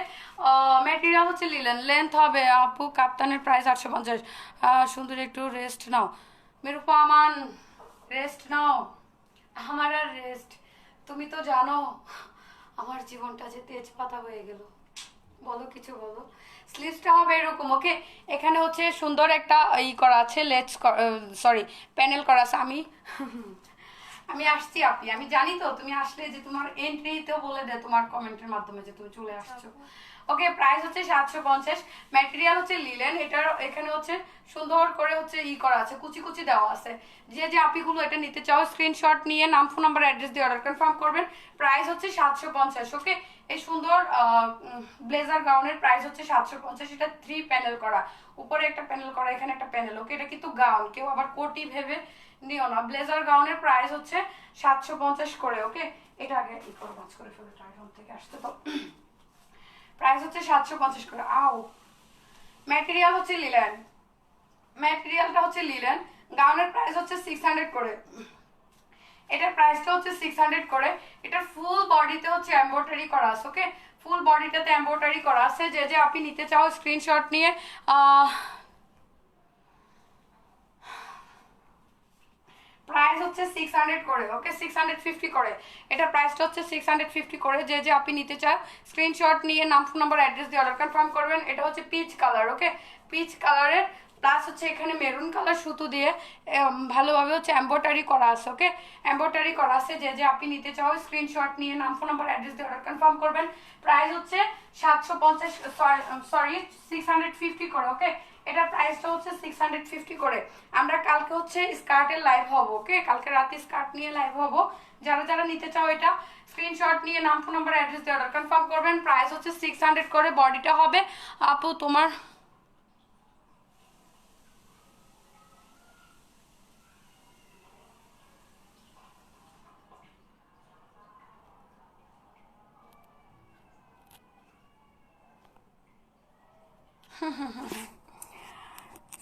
Speaker 1: ম্যাটেরিয়াল হচ্ছে লিলেন, লেন্থ হবে আপু কাপ্তানের প্রাইস 850। সুন্দর একটু রেস্ট নাও মেরুপা আমান, রেস্ট নাও। আমার আর রেস্ট, তুমি তো জানো আমার জীবনটা যে তেজপাতা হয়ে গেল। বলো কিছু বলো। স্লিভসটা হবে এরকম, ওকে এখানে হচ্ছে সুন্দর একটা ই করা আছে, প্যানেল করা আছে। আমি আসছি আপি, আমি জানি তো তুমি আসলে যে তোমার এন্ট্রিতেও বলে দেয় তোমার কমেন্টের মাধ্যমে যে তুমি চলে আসছো। ওকে প্রাইস হচ্ছে 750। ম্যাটেরিয়াল হচ্ছে লিলেন, এটার এখানে হচ্ছে সুন্দর করে হচ্ছে ই করা আছে, কুচি কুচি দেওয়া আছে। যে যে আপিগুলো এটা নিতে চাও স্ক্রিনশট নিয়ে নাম ফোন নাম্বার অ্যাড্রেস দিয়ে অর্ডার কনফার্ম করবেন। প্রাইস হচ্ছে 750, ওকে এই সুন্দর ব্লেজার গাউনের প্রাইস হচ্ছে 750। এটা 3 প্যানেল করা, উপরে একটা প্যানেল করা, এখানে একটা প্যানেল, ওকে এটা কিন্তু গাউন, কেউ আবার কোটি ভেবে নিও না। ব্লেজার গাউনের প্রাইস হচ্ছে 750 করে, ওকে এটা আগে ই করে বাজ করে ফেলে, টাইরন থেকে আসতে তো। প্রাইস হচ্ছে 750 করে। ম্যাটেরিয়াল হচ্ছে লিলেন, ম্যাটেরিয়ালটা হচ্ছে লিলেন। গাউনের প্রাইস হচ্ছে 600 করে, এটার প্রাইসটা হচ্ছে 600 করে। এটার ফুল বডিতে হচ্ছে এমব্রয়ডারি করা আছে, ওকে ফুল বডিটাতে এমব্রয়ডারি করা আছে। যে যে আপনি নিতে চাও স্ক্রিনশট নিয়ে প্রাইস হচ্ছে 600 করে, ওকে 650 করে। এটা প্রাইসটা হচ্ছে 650 করে। যে যে আপনি নিতে চান স্ক্রিনশট নিয়ে নাম ফোন নাম্বার অ্যাড্রেস দিয়ে অর্ডার কনফার্ম করবেন। এটা হচ্ছে পিচ কালার, ওকে পিচ কালারের প্লাস হচ্ছে এখানে মেরুন কালার সুতো দিয়ে ভালোভাবে হচ্ছে এমব্রয়ডারি করা আছে, ওকে এমব্রয়ডারি করা আছে। যে যে আপনি নিতে চাও স্ক্রিনশট নিয়ে নাম ফোন নাম্বার অ্যাড্রেস দিয়ে অর্ডার কনফার্ম করবেন। প্রাইস হচ্ছে 650 করে, ওকে এটার প্রাইসটা হচ্ছে 650 করে। আমরা কালকে হচ্ছে স্কার্টের লাইভ হব, ওকে কালকে রাতে স্কার্ট নিয়ে লাইভ হব। যারা যারা নিতে চাও এটা স্ক্রিনশট নিয়ে নাম ফোন নাম্বার অ্যাড্রেস দিয়ে অর্ডার কনফার্ম করবেন। প্রাইস হচ্ছে 600 করে। বডিটা হবে আপু তোমার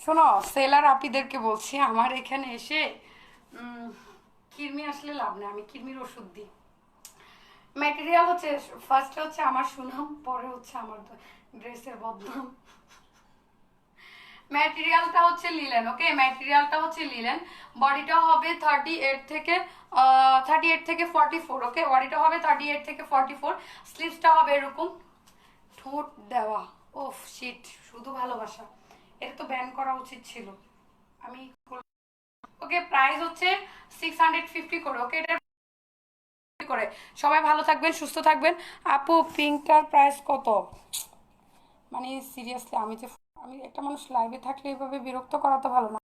Speaker 1: শোনো সেলার আপিদেরকে বলছি আমার এখানে এসে কিরমি আসলে লাভ নেই, আমি কিরমির ওষুধ দিই। ম্যাটেরিয়াল হচ্ছে ফার্স্টে হচ্ছে আমার সুনাম, পরে হচ্ছে আমার ড্রেসের বদনাম। ম্যাটেরিয়ালটা হচ্ছে লিলেন, ওকে ম্যাটেরিয়ালটা হচ্ছে লিলেন। বডিটা হবে 38 থেকে 44, ওকে বডিটা হবে 38 থেকে 44। স্লিভসটা হবে এরকম, ঠোঁট দেওয়া, ওফ শিট শুধু ভালোবাসা। এটা তো ব্যান করা উচিত ছিল। আমি ওকে, প্রাইস হচ্ছে 650 করে। ওকে, এটা করে। সবাই ভালো থাকবেন, সুস্থ থাকবেন। আপু পিঙ্কটার প্রাইস কত? মানে সিরিয়াসলি আমি একটা মানুষ লাইভে থাকলে এভাবে বিরক্ত করা তো ভালো না।